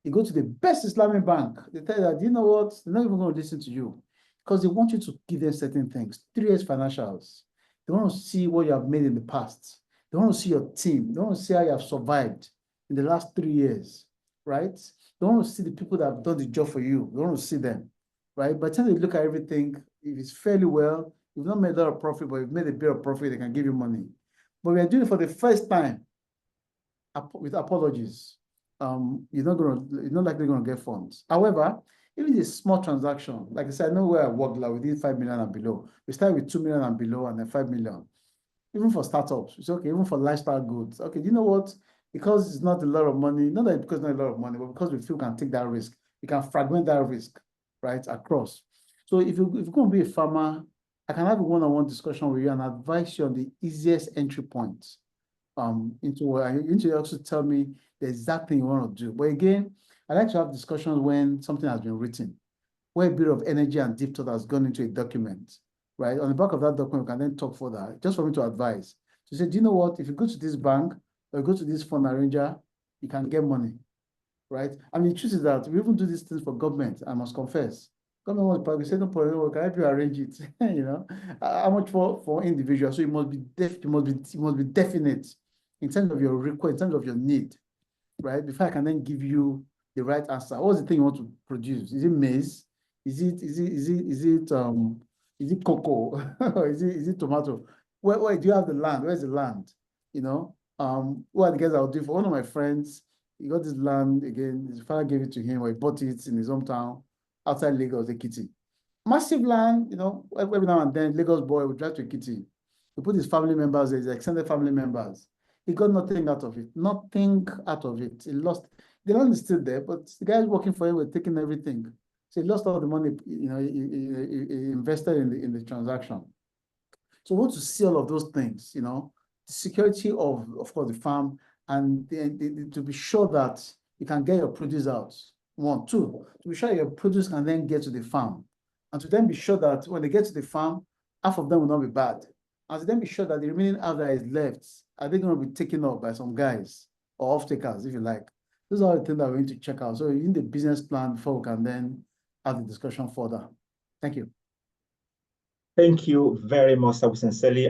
you go to the best Islamic bank. They tell you that, you know what, they're not even going to listen to you because they want you to give them certain things. 3 years financials. They want to see what you have made in the past. They want to see your team. They want to see how you have survived in the last 3 years, right? They want to see the people that have done the job for you. They want to see them, right? By the time they look at everything, if it's fairly well, you've not made a lot of profit, but you've made a bit of profit, they can give you money. But we are doing it for the first time with apologies. You're not likely going to get funds. However, if it's a small transaction, like I said, I know where I work, like within 5 million and below. We start with 2 million and below and then 5 million. Even for startups, it's okay, even for lifestyle goods. Okay, you know what? Because it's not a lot of money, not that because it's not a lot of money, but because we feel we can take that risk, we can fragment that risk, right, across. So if you're going to be a farmer, I can have a one-on-one discussion with you and advise you on the easiest entry point into also tell me the exact thing you want to do. But again, I like to have discussions when something has been written, where a bit of energy and deep thought has gone into a document, right? On the back of that document, we can then talk further, just for me to advise. To say, do you know what? If you go to this bank or you go to this fund arranger, you can get money, right? I mean, the truth is that we even do these things for government, I must confess. Government wants probably say, no problem, we can help you arrange it, How much for individuals? So you must be definite in terms of your request, in terms of your need, right? Before I can then give you the right answer. What's the thing you want to produce? Is it maize? Is it cocoa? is it tomato? Where do you have the land? Where's the land? Who are the guys I'll do for? One of my friends, he got this land again. His father gave it to him, or he bought it in his hometown outside Lagos, Ekiti. Massive land, every now and then, Lagos boy would drive to Ekiti. He put his family members there, his extended family members. He got nothing out of it. Nothing out of it. He lost. The land is still there, but the guys working for him were taking everything. So he lost all the money, he invested in the transaction. So we want to see all of those things, the security of course, the farm, and to be sure that you can get your produce out. 1, 2, to be sure your produce can then get to the farm. And to then be sure that when they get to the farm, half of them will not be bad. And to then be sure that the remaining half that is left, are they going to be taken up by some guys or off-takers, if you like. Those are the things that we need to check out. So you need the business plan before we can then have the discussion further. Thank you. Thank you very much. I would sincerely